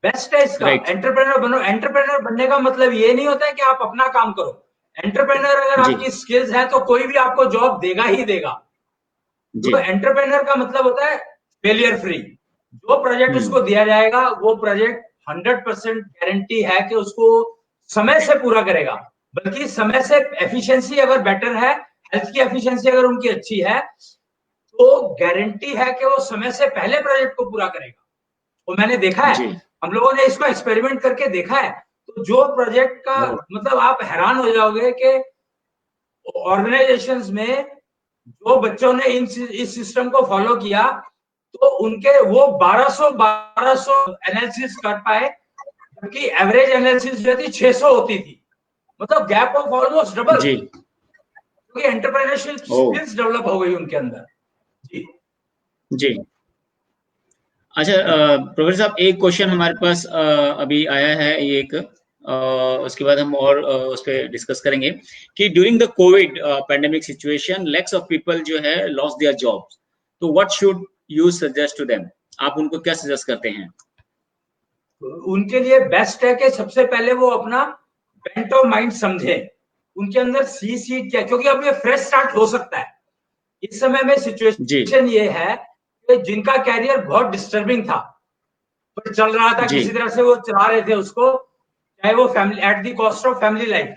बेस्ट है इसका। राइट। एंटरप्रेन्योर बनो। एंटरप्रेन्योर बनने का मतलब ये नहीं होता है कि आप अपना काम करो। एंटरप्रेन्योर अगर जी आपकी स्किल्स है तो कोई भी आपको जॉब देगा ही देगा। जी। जो एंटरप्रेन्योर का मतलब होता है फेलियर फ्री। जो प्रोजेक्ट हम्म। उसको दिया जाएगा वो प्रोजेक्ट 100% गारंटी है कि उसको समय से पूरा करेगा, बल्कि समय से एफिशिएंसी अगर बेटर है, हेल्थ की एफिशिएंसी अगर उनकी अच्छी है, तो गारंटी है कि वो समय से पहले प्रोजेक्ट को पूरा करेगा। वो मैंने देखा है, जी हम लोगों ने इसको एक्सपेरिमेंट करके देखा है। तो तो जो प्रोजेक्ट का मतलब आप हैरान हो जाओगे कि ऑर्गेनाइजेशंस में जो बच्चों ने इस सिस्टम को फॉलो किया तो उनके वो 1200 एनालिसिस कर पाए, जबकि एवरेज एनालिसिस जो थी 600 होती थी। मतलब गैप ऑफ ऑलमोस्ट डबल, क्योंकि एंटरप्रेन्योरशिप स्किल्स डेवलप हो गई उनके अंदर। जी जी। अच्छा प्रोफेसर साहब, एक क्वेश्चन हमारे पास अभी आया है, ये एक उसके बाद हम और उस पर डिस्कस करेंगे कि during the COVID pandemic situation lakhs of people जो है लॉस्ट देयर जॉब्स, तो what should you suggest to them? आप उनको क्या सजेस्ट करते हैं? उनके लिए बेस्ट है कि सबसे पहले वो अपना बेंट ऑफ माइंड समझे, उनके अंदर सी सीट क्या, क्योंकि अब ये फ्रेश स्टार्ट हो सकता है। इस समय में सिचुएशन ये है कि जिनका कैरियर बहुत डिस्टर्बिंग था, पर चल रहा था किसी तरह से, वो चला रहे थे उसको, चाहे वो family at the cost of family life,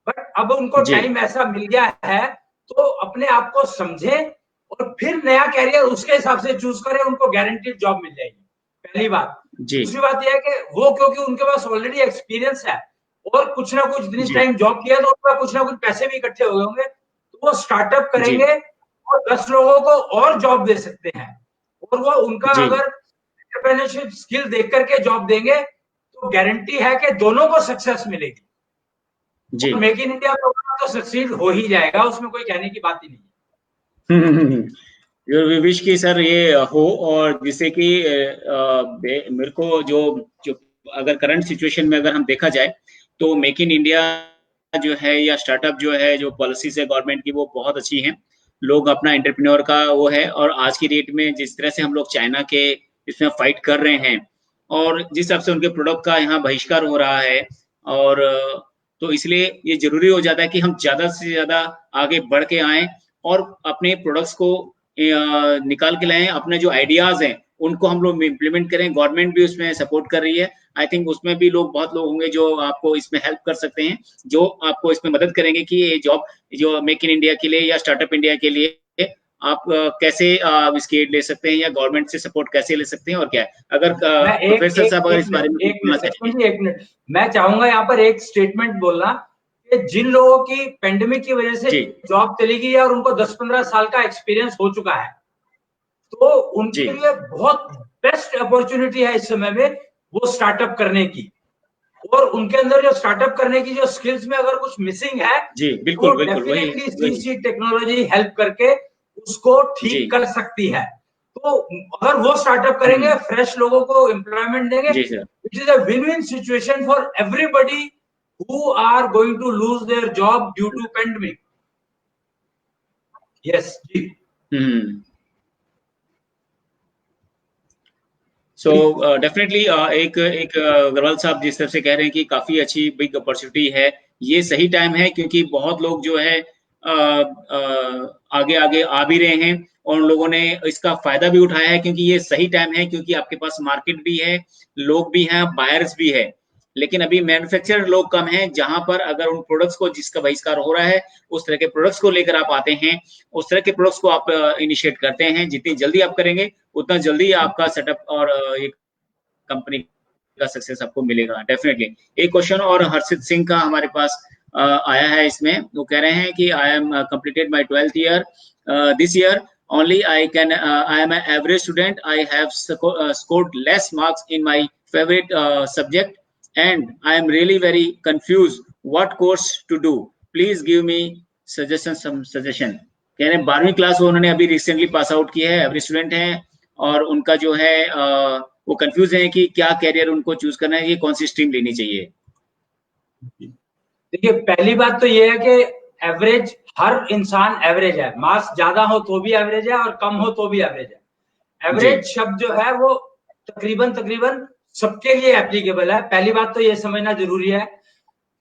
but अब उनको टाइम ऐसा मिल गया है तो अपने आप को समझे और फिर नया कैरियर उसके हिसाब से चूज करें, उनको गारंटीड जॉब मिल जाएगी, पहली बात। दूसरी बात यह है कि वो क्योंकि उनके पास ऑलरेडी एक्सपीरियंस है और कुछ ना कुछ दिन टाइम जॉब किया तो उनका कुछ ना कुछ पैसे भी इकट्ठे हो गए होंगे, तो वो स्टार्टअप करेंगे और 10 लोगों को और जॉब दे सकते हैं। और वो उनका अगर एंटरप्रेन्योरशिप स्किल देख करके जॉब देंगे तो गारंटी है कि दोनों को सक्सेस मिलेगी। जी। मेक इन इंडिया प्रोग्राम तो सक्सीड हो ही जाएगा, उसमें कोई कहने की बात ही नहीं है। वी विश की सर ये हो, और जिससे कि मेरे को जो अगर करंट सिचुएशन में अगर हम देखा जाए तो मेक इन इंडिया जो है या स्टार्टअप जो है, जो पॉलिसीज है गवर्नमेंट की, वो बहुत अच्छी हैं। लोग अपना एंटरप्रेन्योर का वो है, और आज की डेट में जिस तरह से हम लोग चाइना के इसमें फाइट कर रहे हैं और जिस हिसाब से उनके प्रोडक्ट का यहाँ बहिष्कार हो रहा है, और तो इसलिए ये जरूरी हो जाता है कि हम ज्यादा से ज्यादा आगे बढ़ के आए और अपने प्रोडक्ट्स को निकाल के लाएं, अपने जो आइडियाज हैं उनको हम लोग इम्प्लीमेंट करें। गवर्नमेंट भी उसमें सपोर्ट कर रही है। आई थिंक उसमें भी लोग, बहुत लोग होंगे जो आपको इसमें हेल्प कर सकते हैं, जो आपको इसमें मदद करेंगे कि ये जॉब जो मेक इन इंडिया के लिए या स्टार्टअप इंडिया के लिए आप कैसे इसकी एड ले सकते हैं या गवर्नमेंट से सपोर्ट कैसे ले सकते हैं, और क्या है। अगर प्रोफेसर साहब अगर इस बारे में एक मिनट मैं चाहूंगा यहाँ पर एक स्टेटमेंट बोलना कि जिन लोगों की पेंडेमिक की वजह से जॉब चली गई है और उनको 10-15 साल का एक्सपीरियंस हो चुका है, तो उनके लिए बहुत बेस्ट अपॉर्चुनिटी है इस समय में वो स्टार्टअप करने की। और उनके अंदर जो स्टार्टअप करने की जो स्किल्स में अगर कुछ मिसिंग है, जी बिल्कुल, तो डेफिनेटली सीसी टेक्नोलॉजी हेल्प करके उसको ठीक कर सकती है। तो अगर वो स्टार्टअप करेंगे, फ्रेश लोगों को एम्प्लॉयमेंट देंगे, it is a win win situation for everybody who are going to lose their job due to pandemic. Yes जी। सो डेफिनेटली एक अग्रवाल साहब जिस तरह से कह रहे हैं कि काफी अच्छी बिग अपॉर्चुनिटी है, ये सही टाइम है, क्योंकि बहुत लोग जो है आगे आगे आ भी रहे हैं और उन लोगों ने इसका फायदा भी उठाया है, क्योंकि ये सही टाइम है, क्योंकि आपके पास मार्केट भी है, लोग भी हैं, बायर्स भी है। लेकिन अभी मैन्युफैक्चरर लोग कम हैं, जहां पर अगर उन प्रोडक्ट्स को जिसका बहिष्कार हो रहा है उस तरह के प्रोडक्ट्स को लेकर आप आते हैं, उस तरह के प्रोडक्ट्स को आप इनिशिएट करते हैं, जितनी जल्दी आप करेंगे उतना जल्दी आपका सेटअप और एक कंपनी का सक्सेस आपको मिलेगा डेफिनेटली। एक क्वेश्चन और हर्षित सिंह का हमारे पास आया है इसमें, वो कह रहे हैं कि I am completed my 12th year this year only I am an average student. I have scored less marks in my favorite subject and I am really very confused what course to do. Please give me some suggestion. कह रहे हैं 12वीं class उन्होंने अभी recently pass out किया है, average student हैं, और उनका जो है वो कंफ्यूज है कि क्या कैरियर उनको चूज करना है, ये कौन सी स्ट्रीम लेनी चाहिए। देखिए, पहली बात तो ये है कि एवरेज, हर इंसान एवरेज है, मार्क्स ज्यादा हो तो भी एवरेज है और कम हो तो भी एवरेज है। एवरेज शब्द जो है वो तकरीबन सबके लिए एप्लीकेबल है। पहली बात तो ये समझना जरूरी है,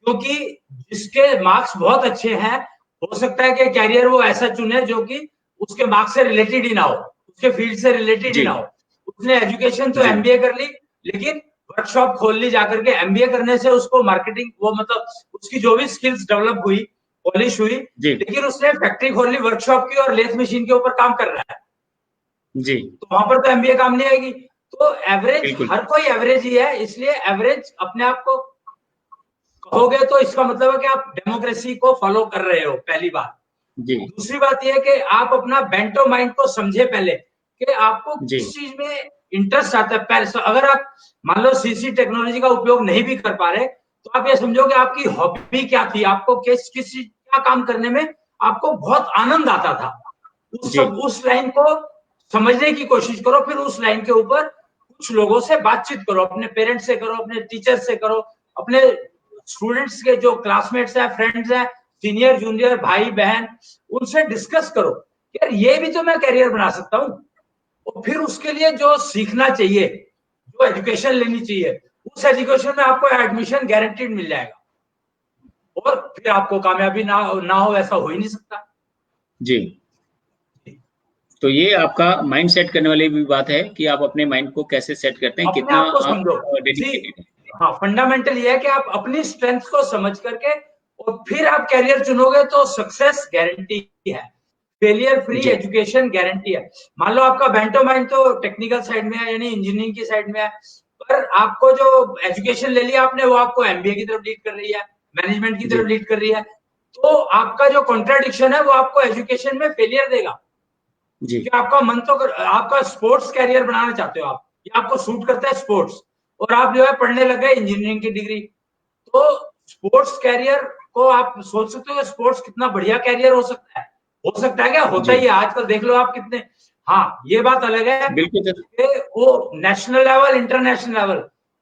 क्योंकि जिसके मार्क्स बहुत अच्छे हैं, हो सकता है कि कैरियर वो ऐसा चुने जो कि उसके मार्क्स से रिलेटेड ही ना हो, उसके फील्ड से रिलेटेड ही ना हो। उसने एजुकेशन तो एमबीए कर ली, लेकिन वर्कशॉप खोल ली जाकर के। एमबीए करने से उसको मार्केटिंग, वो मतलब उसकी जो भी स्किल्स डेवलप हुई, पॉलिश हुई, लेकिन उसने फैक्ट्री खोल ली वर्कशॉप की और लेथ मशीन के ऊपर काम कर रहा है जी, तो वहां पर तो एमबीए काम नहीं आएगी। तो एवरेज, हर कोई एवरेज ही है, इसलिए एवरेज अपने आप को कहोगे तो इसका मतलब है कि आप डेमोक्रेसी को फॉलो कर रहे हो, पहली बात। जी दूसरी बात यह है कि आप अपना बेंटो माइंड को समझे पहले कि आपको जी किस चीज में इंटरेस्ट आता है। पहले अगर आप मान लो सीसी टेक्नोलॉजी का उपयोग नहीं भी कर पा रहे, तो आप ये समझो कि आपकी हॉबी क्या थी, आपको किस किस क्या काम करने में आपको बहुत आनंद आता था। जी उस लाइन को समझने की कोशिश करो, फिर उस लाइन के ऊपर कुछ लोगों से बातचीत करो, अपने पेरेंट्स से करो, अपने टीचर से करो, अपने स्टूडेंट्स के जो क्लासमेट्स हैं, फ्रेंड्स हैं, सीनियर जूनियर भाई बहन, उनसे डिस्कस करो यार ये भी तो मैं कैरियर बना सकता हूँ। और फिर उसके लिए जो सीखना चाहिए, जो एजुकेशन लेनी चाहिए, उस एजुकेशन में आपको एडमिशन गारंटीड मिल जाएगा और फिर आपको कामयाबी ना हो ऐसा हो ही नहीं सकता। जी। तो ये आपका माइंड सेट करने वाली भी बात है कि आप अपने माइंड को कैसे सेट करते हैं, अपने कितना आप को आप समझो। डेडिकेटेड हैं। हाँ, फंडामेंटल ये है कि आप अपनी स्ट्रेंथ को समझ करके और फिर आप कैरियर चुनोगे तो सक्सेस गारंटी है, फेलियर फ्री जी एजुकेशन गारंटी है। मान लो आपका बेंटो माइंड तो टेक्निकल साइड में है, यानी इंजीनियरिंग की साइड में है, पर आपको जो एजुकेशन ले लिया आपने वो आपको एमबीए की तरफ लीड कर रही है, मैनेजमेंट की जी तरफ लीड कर रही है, तो आपका जो कॉन्ट्राडिक्शन है वो आपको एजुकेशन में फेलियर देगा। जी क्योंकि आपका मन तो आपका स्पोर्ट्स कैरियर बनाना चाहते हो आप, या आपको सूट करता है स्पोर्ट्स, और आप जो है पढ़ने लगे इंजीनियरिंग की डिग्री, तो स्पोर्ट्स कैरियर को आप सोच सकते हो स्पोर्ट्स कितना बढ़िया कैरियर हो सकता है। हो सकता है क्या, होता जी ही है आजकल, देख लो आप कितने। हाँ, ये बात अलग है बिल्कुल सर। कि वो नेशनल लेवल इंटरनेशनल लेवल,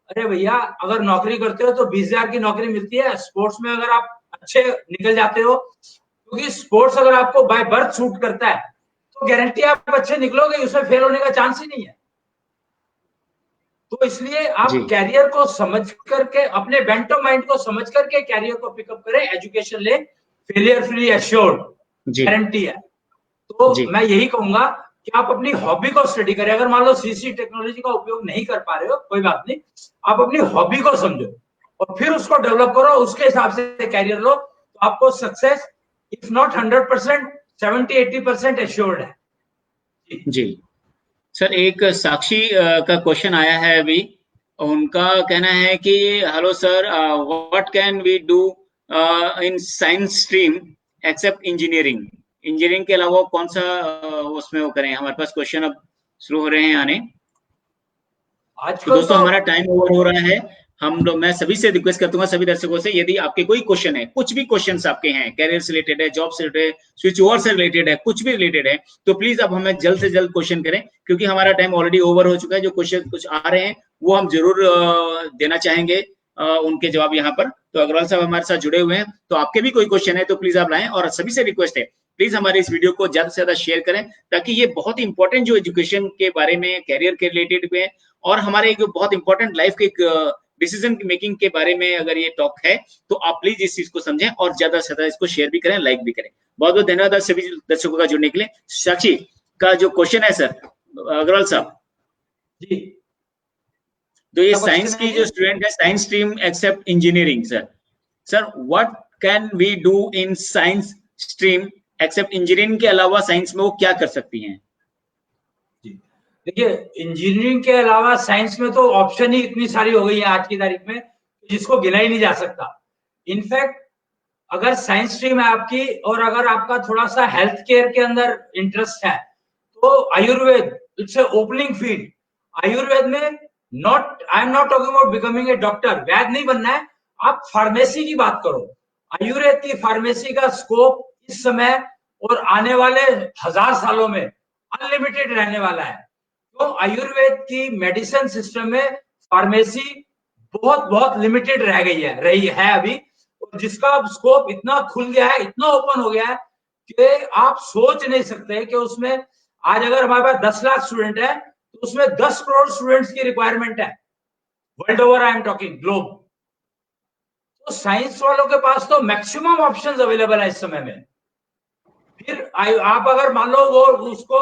अरे भैया अगर नौकरी करते हो तो 20,000 की नौकरी मिलती है। स्पोर्ट्स में अगर आप अच्छे निकल जाते हो, क्योंकि स्पोर्ट्स अगर आपको बाय बर्थ सूट करता है तो गारंटी आप अच्छे निकलोगे, उसमें फेल होने का चांस ही नहीं है। तो इसलिए आप जी कैरियर को समझ करके, अपने बेंटो माइंड को समझ करके कैरियर को पिकअप करें, एजुकेशन ले, फेलियर फ्री एश्योर्ड जी गारंटी है। तो जी मैं यही कहूंगा कि आप अपनी हॉबी को स्टडी करें। अगर मान लो सीसी टेक्नोलॉजी का उपयोग नहीं कर पा रहे हो, कोई बात नहीं, आप अपनी हॉबी को समझो और फिर उसको डेवलप करो, उसके हिसाब से कैरियर लो, तो आपको सक्सेस इफ नॉट 100%, 70-80% एश्योर्ड है। जी सर, एक साक्षी का क्वेश्चन आया है अभी। उनका कहना है कि hello sir, what can we do in science stream except engineering. Engineering के अलावा कौन सा उसमें वो करें। हमारे पास क्वेश्चन अब शुरू हो रहे हैं आने। तो आजकल दोस्तों तो हमारा टाइम ओवर हो रहा है। हम लोग, मैं सभी से रिक्वेस्ट करता हूँ, सभी दर्शकों से, यदि आपके कोई क्वेश्चन है, कुछ भी क्वेश्चंस आपके हैं, कैरियर से रिलेटेड है, जॉब से रिलेटेड है, स्विच ओवर से रिलेटेड है, कुछ भी रिलेटेड है, तो प्लीज अब हमें जल्द से जल्द क्वेश्चन करें, क्योंकि हमारा टाइम ऑलरेडी ओवर हो चुका है। जो क्वेश्चन कुछ आ रहे हैं वो हम जरूर देना चाहेंगे उनके जवाब यहाँ पर। तो अग्रवाल साहब हमारे साथ जुड़े हुए हैं, तो आपके भी कोई क्वेश्चन है तो प्लीज आप लाएं। और सभी से रिक्वेस्ट है, प्लीज हमारे इस वीडियो को ज्यादा से ज्यादा शेयर करें, ताकि ये बहुत इंपॉर्टेंट जो एजुकेशन के बारे में, कैरियर के रिलेटेड में, और हमारे एक बहुत इंपॉर्टेंट लाइफ के डिसीजन मेकिंग के बारे में अगर ये टॉक है, तो आप प्लीज इस चीज को समझें और ज्यादा से ज्यादा इसको शेयर भी करें, लाइक भी करें। बहुत बहुत धन्यवाद सभी दर्शकों का जुड़ने के लिए। साक्षी का जो क्वेश्चन है सर, अग्रवाल साहब जी, तो ये क्या साइंस क्वेश्चन है की जी? जो स्टूडेंट है, science stream except engineering, sir sir what can we do in science stream except engineering के अलावा साइंस में वो क्या कर सकती हैं। देखिए, इंजीनियरिंग के अलावा साइंस में तो ऑप्शन ही इतनी सारी हो गई है आज की तारीख में, जिसको गिना ही नहीं जा सकता। इनफैक्ट अगर साइंस स्ट्रीम है आपकी और अगर आपका थोड़ा सा हेल्थ केयर के अंदर इंटरेस्ट है, तो Ayurveda it's a opening field. Ayurveda में not, I am not talking about becoming a doctor, वैद्य नहीं बनना है, आप फार्मेसी की बात करो। आयुर्वेद की फार्मेसी का स्कोप इस समय और आने वाले 1000 सालों में अनलिमिटेड रहने वाला है। तो आयुर्वेद की मेडिसिन सिस्टम में फार्मेसी बहुत बहुत लिमिटेड रह गई है, रही है अभी, और जिसका स्कोप इतना खुल गया है, इतना ओपन हो गया है कि आप सोच नहीं सकते कि उसमें आज अगर हमारे पास 10 लाख स्टूडेंट है तो उसमें 10 करोड़ स्टूडेंट्स की रिक्वायरमेंट है, world over I am talking, globe. तो साइंस वालों के पास तो मैक्सिमम ऑप्शंस अवेलेबल है इस समय में। फिर आप अगर मान लो वो उसको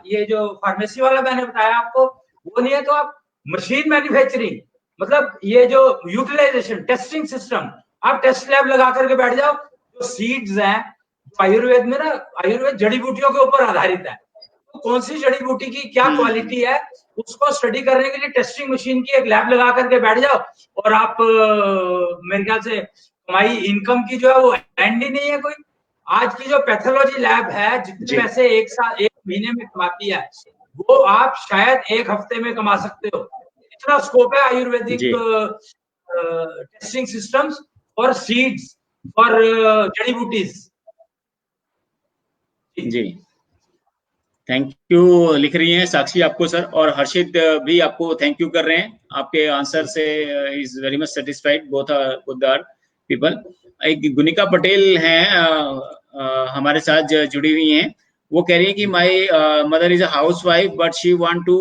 ये जो फार्मेसी वाला मैंने बताया आपको, वो नहीं है तो आप मशीन मैन्युफैक्चरिंग, मतलब ये जो यूटिलाइजेशन टेस्टिंग सिस्टम, आप टेस्ट लैब लगा करके बैठ जाओ। जो सीड्स हैं, आयुर्वेद में ना, आयुर्वेद जड़ी बूटियों के ऊपर आधारित है, तो कौन सी जड़ी बूटी की क्या क्वालिटी है, उसको स्टडी करने के लिए टेस्टिंग मशीन की एक लैब लगा करके बैठ जाओ और आप मेरे ख्याल से कमाई इनकम की जो है वो एंड ही नहीं है कोई। आज की जो पैथोलॉजी लैब है जितने पैसे एक साल एक महीने में कमाती है वो आप शायद एक हफ्ते में कमा सकते हो। इतना स्कोप है आयुर्वेदिक टेस्टिंग सिस्टम्स और सीड्स और जड़ी बूटीज। जी थैंक यू लिख रही हैं साक्षी आपको सर, और हर्षित भी आपको थैंक यू कर रहे हैं आपके आंसर से। Is very much satisfied both are people. एक गुनिका पटेल हैं हमारे साथ जुड़ी हुई हैं, वो कह रही है कि my mother is a housewife but she want to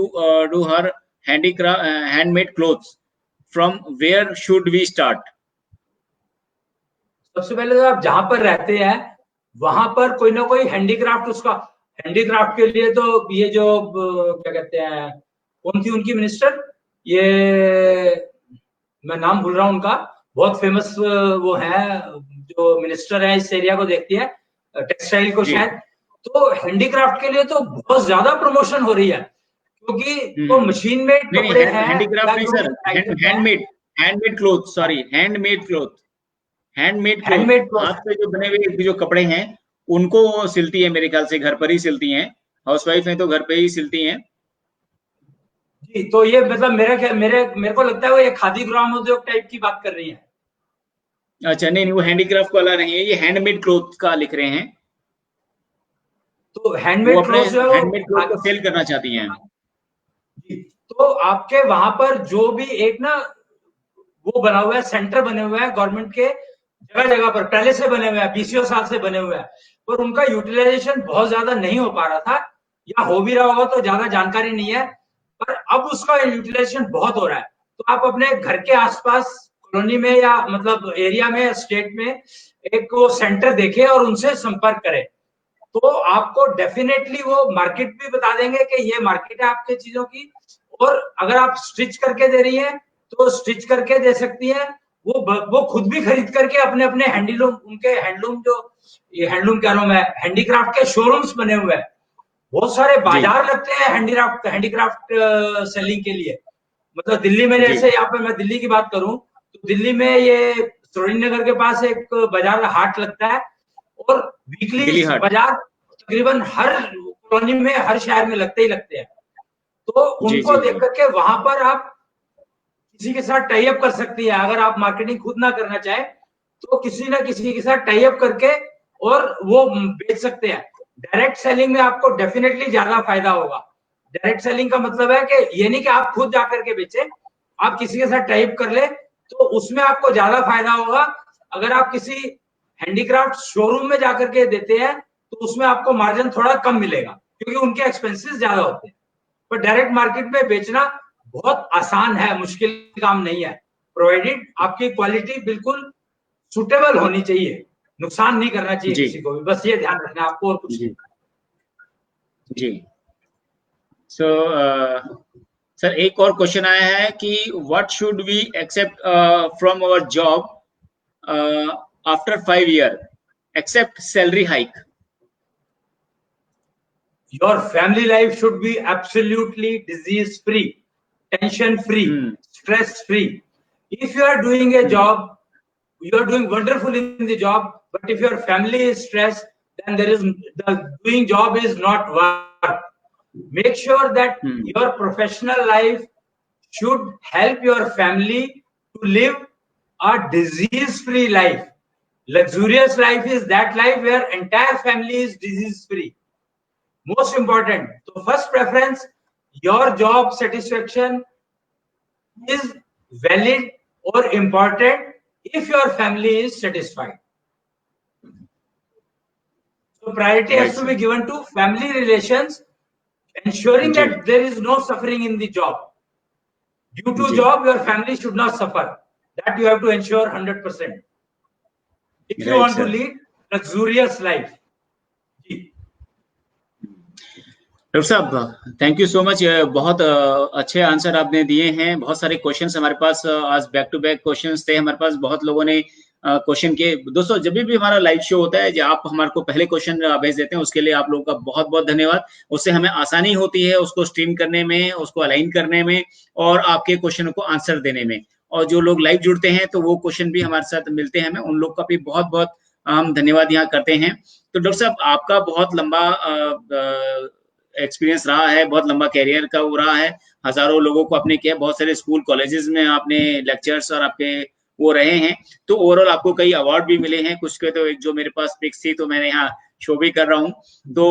do her handicraft handmade clothes, from where should we start? सबसे पहले तो आप जहां पर रहते हैं वहां पर कोई ना कोई हैंडीक्राफ्ट, उसका हैंडीक्राफ्ट के लिए तो ये जो क्या कहते हैं, कौन थी उनकी मिनिस्टर, ये मैं नाम भूल रहा हूँ उनका, बहुत फेमस वो है जो मिनिस्टर है इस एरिया को देखती है, टेक्सटाइल को शायद। तो हैंडीक्राफ्ट के लिए तो बहुत ज्यादा प्रमोशन हो रही है क्योंकि वो मशीन मेड कपड़े हैं। हैंडीक्राफ्ट नहीं sir, handmade cloth, sorry handmade cloth, handmade cloth, हाथ से जो बने हुए जो कपड़े हैं उनको सिलती है मेरे ख्याल से, घर पर ही सिलती हैं। हाउसवाइफ हैं तो घर पे ही सिलती हैं जी। तो ये मतलब मेरे को लगता है वो ये खादी ग्रामोद्योग टाइप की बात कर रही है। अच्छा नहीं, वो हैंडीक्राफ्ट वाला नहीं है, ये हैंडमेड क्लोथ का लिख रहे हैं। तो हैंडमेड क्लोथ जो है हैंडमेड क्लोथ को सेल करना चाहती हैं। तो आपके वहां पर जो भी एक ना वो बना हुआ है, सेंटर बने हुए हैं गवर्नमेंट के जगह जगह पर, पहले से बने हुए हैं, 20 साल से बने हुए हैं, पर उनका यूटिलाइजेशन बहुत ज्यादा नहीं हो पा रहा था, या हो भी रहा होगा तो ज्यादा जानकारी नहीं है, पर अब उसका यूटिलाइजेशन बहुत हो रहा है। तो आप अपने घर के आसपास कॉलोनी में या मतलब एरिया में, स्टेट में एक वो सेंटर देखें और उनसे संपर्क करें, तो आपको डेफिनेटली वो मार्केट भी बता देंगे कि ये मार्केट है आपके चीजों की। और अगर आप स्टिच करके दे रही है तो स्टिच करके दे सकती है, वो खुद भी खरीद करके अपने अपने हैंडलूम, उनके हैंडलूम जो ये हैंडलूम कह रहा हूं मैं, हैंडीक्राफ्ट के शोरूम्स बने हुए हैं, बहुत सारे बाजार लगते हैं हैंडीक्राफ्ट सेलिंग के लिए। मतलब दिल्ली में, जैसे यहाँ पे मैं दिल्ली की बात करूं तो दिल्ली में ये सरोजिनी नगर के पास एक बाजार हाट लगता है, और वीकली बाजार तकरीबन हर कॉलोनी में, हर शहर में लगते ही लगते हैं। तो उनको देख करके वहां पर आप किसी के साथ टाई अप कर सकती है। अगर आप मार्केटिंग खुद ना करना चाहे तो किसी ना किसी के साथ टाई अप करके और वो बेच सकते हैं। डायरेक्ट सेलिंग में आपको डेफिनेटली ज्यादा फायदा होगा। डायरेक्ट सेलिंग का मतलब है कि ये नहीं कि आप खुद जाकर के बेचे, आप किसी के साथ टाई अप कर ले तो उसमें आपको ज्यादा फायदा होगा। अगर आप किसी हैंडीक्राफ्ट शोरूम में जाकर के देते हैं तो उसमें आपको मार्जिन थोड़ा कम मिलेगा क्योंकि उनके एक्सपेंसेस ज्यादा होते हैं। पर डायरेक्ट मार्केट में बेचना बहुत आसान है, मुश्किल काम नहीं है, प्रोवाइडेड आपकी क्वालिटी बिल्कुल सुटेबल होनी चाहिए, नुकसान नहीं करना चाहिए किसी को भी, बस ये ध्यान रखना आपको और कुछ नहीं। जी सो सर एक और क्वेश्चन आया है कि what should we expect from our job after 5 years except salary hike? Your family life should be absolutely disease free, tension free, stress free. If you are doing a job, you are doing wonderful in the job, but if your family is stressed, then the doing job is not work. Make sure that your professional life should help your family to live a disease free life. Luxurious life is that life where entire family is disease free. Most important. So first preference, your job satisfaction is valid or important if your family is satisfied. So priority has to be given to family relations, ensuring that there is no suffering in the job. Due to job, your family should not suffer. That you have to ensure 100%. If you want to lead luxurious life. Doctor साहब thank you so much, बहुत अच्छे answer आपने दिए हैं। बहुत सारे questions हमारे पास आज बैक टू बैक क्वेश्चंस थे हमारे पास, बहुत लोगों ने क्वेश्चन के। दोस्तों जब भी हमारा लाइव शो होता है, जो आप हमारे को पहले क्वेश्चन भेज देते हैं, उसके लिए आप लोगों का बहुत बहुत धन्यवाद। उससे हमें आसानी होती है उसको स्ट्रीम करने में, उसको अलाइन करने में और आपके क्वेश्चन को आंसर देने में। और जो लोग लाइव जुड़ते हैं तो वो क्वेश्चन भी हमारे साथ मिलते हैं हमें, उन लोग का भी बहुत बहुत हम धन्यवाद यहाँ करते हैं। तो डॉक्टर साहब आपका बहुत लंबा एक्सपीरियंस रहा है, बहुत लंबा कैरियर का वो रहा है, हजारों लोगों को आपने किया, बहुत सारे स्कूल कॉलेजेस में आपने लेक्चर्स और आपके वो रहे हैं। तो ओवरऑल आपको कई अवार्ड भी मिले हैं, कुछ के तो एक जो मेरे पास पिक्स थी तो मैंने यहाँ शो भी कर रहा हूँ। तो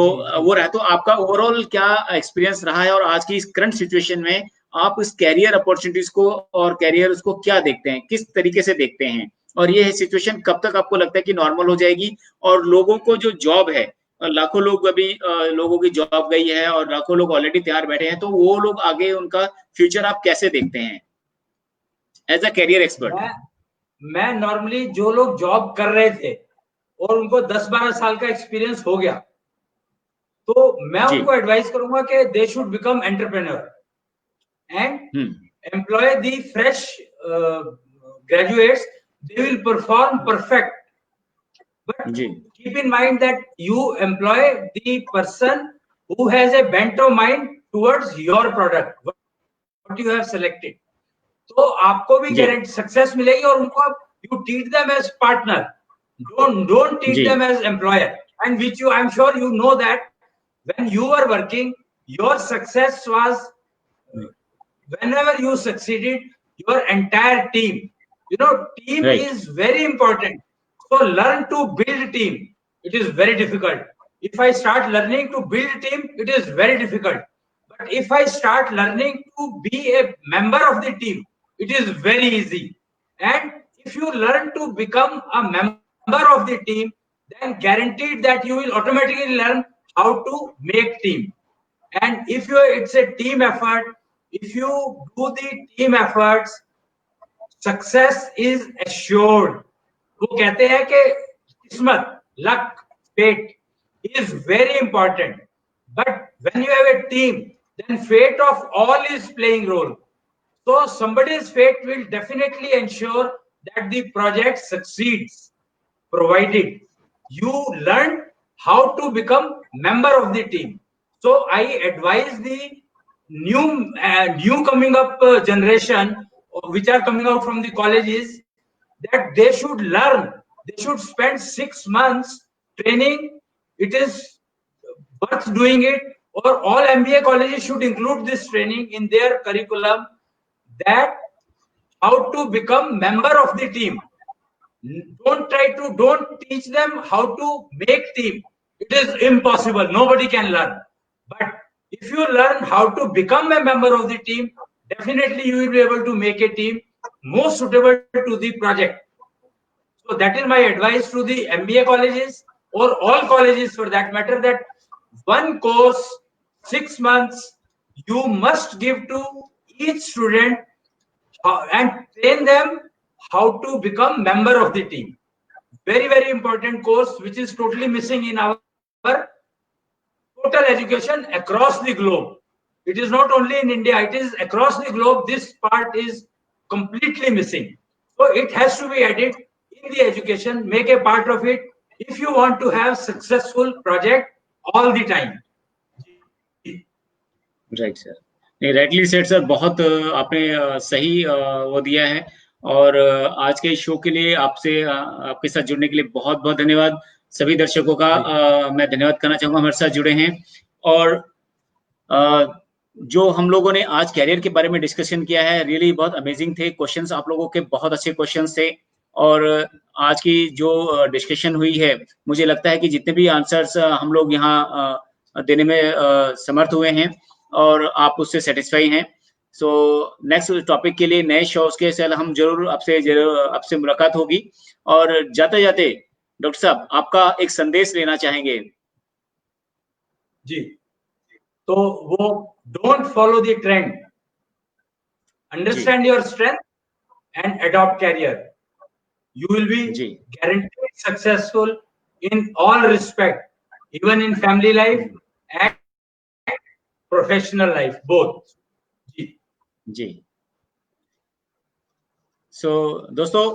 वो रहा, तो आपका ओवरऑल क्या एक्सपीरियंस रहा है और आज की इस करंट सिचुएशन में आप इस कैरियर अपॉर्चुनिटीज को और कैरियर उसको क्या देखते हैं, किस तरीके से देखते हैं, और ये सिचुएशन कब तक आपको लगता है कि नॉर्मल हो जाएगी? और लोगों को जो जॉब है, लाखों लोग अभी लोगों की जॉब गई है और लाखों लोग ऑलरेडी तैयार बैठे हैं, तो वो लोग आगे उनका फ्यूचर आप कैसे देखते हैं एज अ कैरियर एक्सपर्ट? मैं नॉर्मली जो लोग जॉब कर रहे थे और उनको 10-12 साल का एक्सपीरियंस हो गया, तो मैं उनको एडवाइस करूंगा कि they should become entrepreneur and employ the fresh graduates, they will perform perfect. But keep in mind that you employ the person who has a bent of mind towards your product, what you have selected. तो आपको भी guarantee success मिलेगी और उनको you treat them as partner, don't treat them as employer, and which you, I'm sure you know that when you were working, your success was whenever you succeeded, your entire team, you know, team is very important. So learn to build team. It is very difficult. If I start learning to build team, it is very difficult. But if I start learning to be a member of the team, it is very easy. And if you learn to become a member of the team, then guaranteed that you will automatically learn how to make team. And if it's a team effort, if you do the team efforts, success is assured. वो कहते हैं कि किस्मत, luck, fate is very important. But when you have a team, then fate of all is playing role. So somebody's fate will definitely ensure that the project succeeds, provided you learn how to become member of the team. So I advise the new coming up generation, which are coming out from the colleges, that they should learn. They should spend 6 months training. It is worth doing it, or all MBA colleges should include this training in their curriculum, that how to become member of the team. Don't teach them how to make team. It is impossible. Nobody can learn. But if you learn how to become a member of the team, definitely you will be able to make a team most suitable to the project. So that is my advice to the MBA colleges, or all colleges for that matter, that one course, 6 months, you must give to each student and train them how to become member of the team. Very, very important course, which is totally missing in our total education across the globe. It is not only in India, it is across the globe. This part is completely missing. So it has to be added in the education, make a part of it if you want to have successful project all the time. Right sir, नहीं rightly said sir, बहुत आपने सही वो दिया है। और आज के शो के लिए आपसे आपके साथ जुड़ने के लिए बहुत बहुत धन्यवाद। सभी दर्शकों का मैं धन्यवाद करना चाहूंगा हमारे साथ जुड़े हैं। और जो हम लोगों ने आज कैरियर के बारे में डिस्कशन किया है, रियली बहुत अमेजिंग थे। क्वेश्चंस आप लोगों के बहुत अच्छे क्वेश्चंस थे, और आज की जो डिस्कशन हुई है, मुझे लगता है कि जितने भी आंसर्स हम लोग यहाँ देने में समर्थ हुए हैं और आप उससे सेटिस्फाई हैं। सो नेक्स्ट टॉपिक के लिए नए शोज के साथ हम जरूर आपसे मुलाकात होगी। और जाते जाते डॉक्टर साहब आपका एक संदेश लेना चाहेंगे? जी, तो वो don't follow the trend, understand your strength and adopt career. You will be guaranteed successful in all respect, even in family life and professional life, both. जी. जी. So दोस्तों,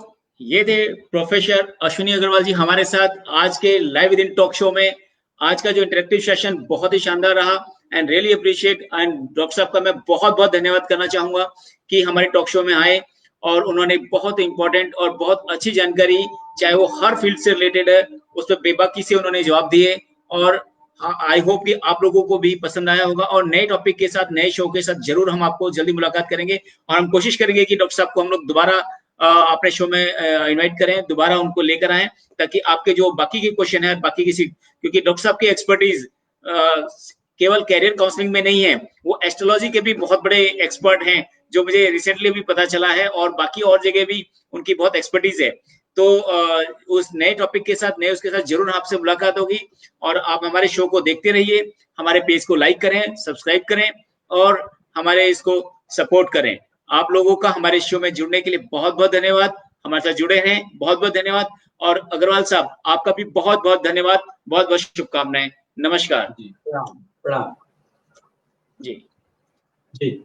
ये थे प्रोफेसर अश्विनी अग्रवाल जी हमारे साथ आज के live with in talk show में। आज का जो इंटरेक्टिव सेशन बहुत ही शानदार रहा and really appreciate, and doctor साहब का मैं बहुत बहुत धन्यवाद करना चाहूंगा कि हमारे टॉक शो में आए और उन्होंने बहुत इंपॉर्टेंट और बहुत अच्छी जानकारी, चाहे वो हर फील्ड से रिलेटेड है, उस पर बेबाकी से उन्होंने जवाब दिए। और आई होप कि आप लोगों को भी पसंद आया होगा और नए टॉपिक के साथ, नए शो के साथ जरूर हम आपको जल्दी मुलाकात करेंगे और हम कोशिश करेंगे कि डॉक्टर साहब को हम लोग दोबारा अपने शो में इनवाइट करें, दोबारा उनको लेकर आए, ताकि आपके जो बाकी के क्वेश्चन है, बाकी की क्योंकि डॉक्टर साहब की एक्सपर्टीज केवल कैरियर काउंसलिंग में नहीं है, वो एस्ट्रोलॉजी के भी बहुत बड़े एक्सपर्ट हैं, जो मुझे रिसेंटली भी पता चला है, और बाकी और जगह भी उनकी बहुत एक्सपर्टीज है। तो उस नए टॉपिक के साथ, नए उसके साथ जरूर आपसे मुलाकात होगी। और आप हमारे शो को देखते रहिए, हमारे पेज को लाइक करें, सब्सक्राइब करें और हमारे इसको सपोर्ट करें। आप लोगों का हमारे शो में जुड़ने के लिए बहुत बहुत धन्यवाद। हमारे साथ जुड़े हैं, बहुत बहुत धन्यवाद। और अग्रवाल साहब, आपका भी बहुत बहुत धन्यवाद, बहुत बहुत शुभकामनाएं। नमस्कार जी, प्रणाम। जी। जी।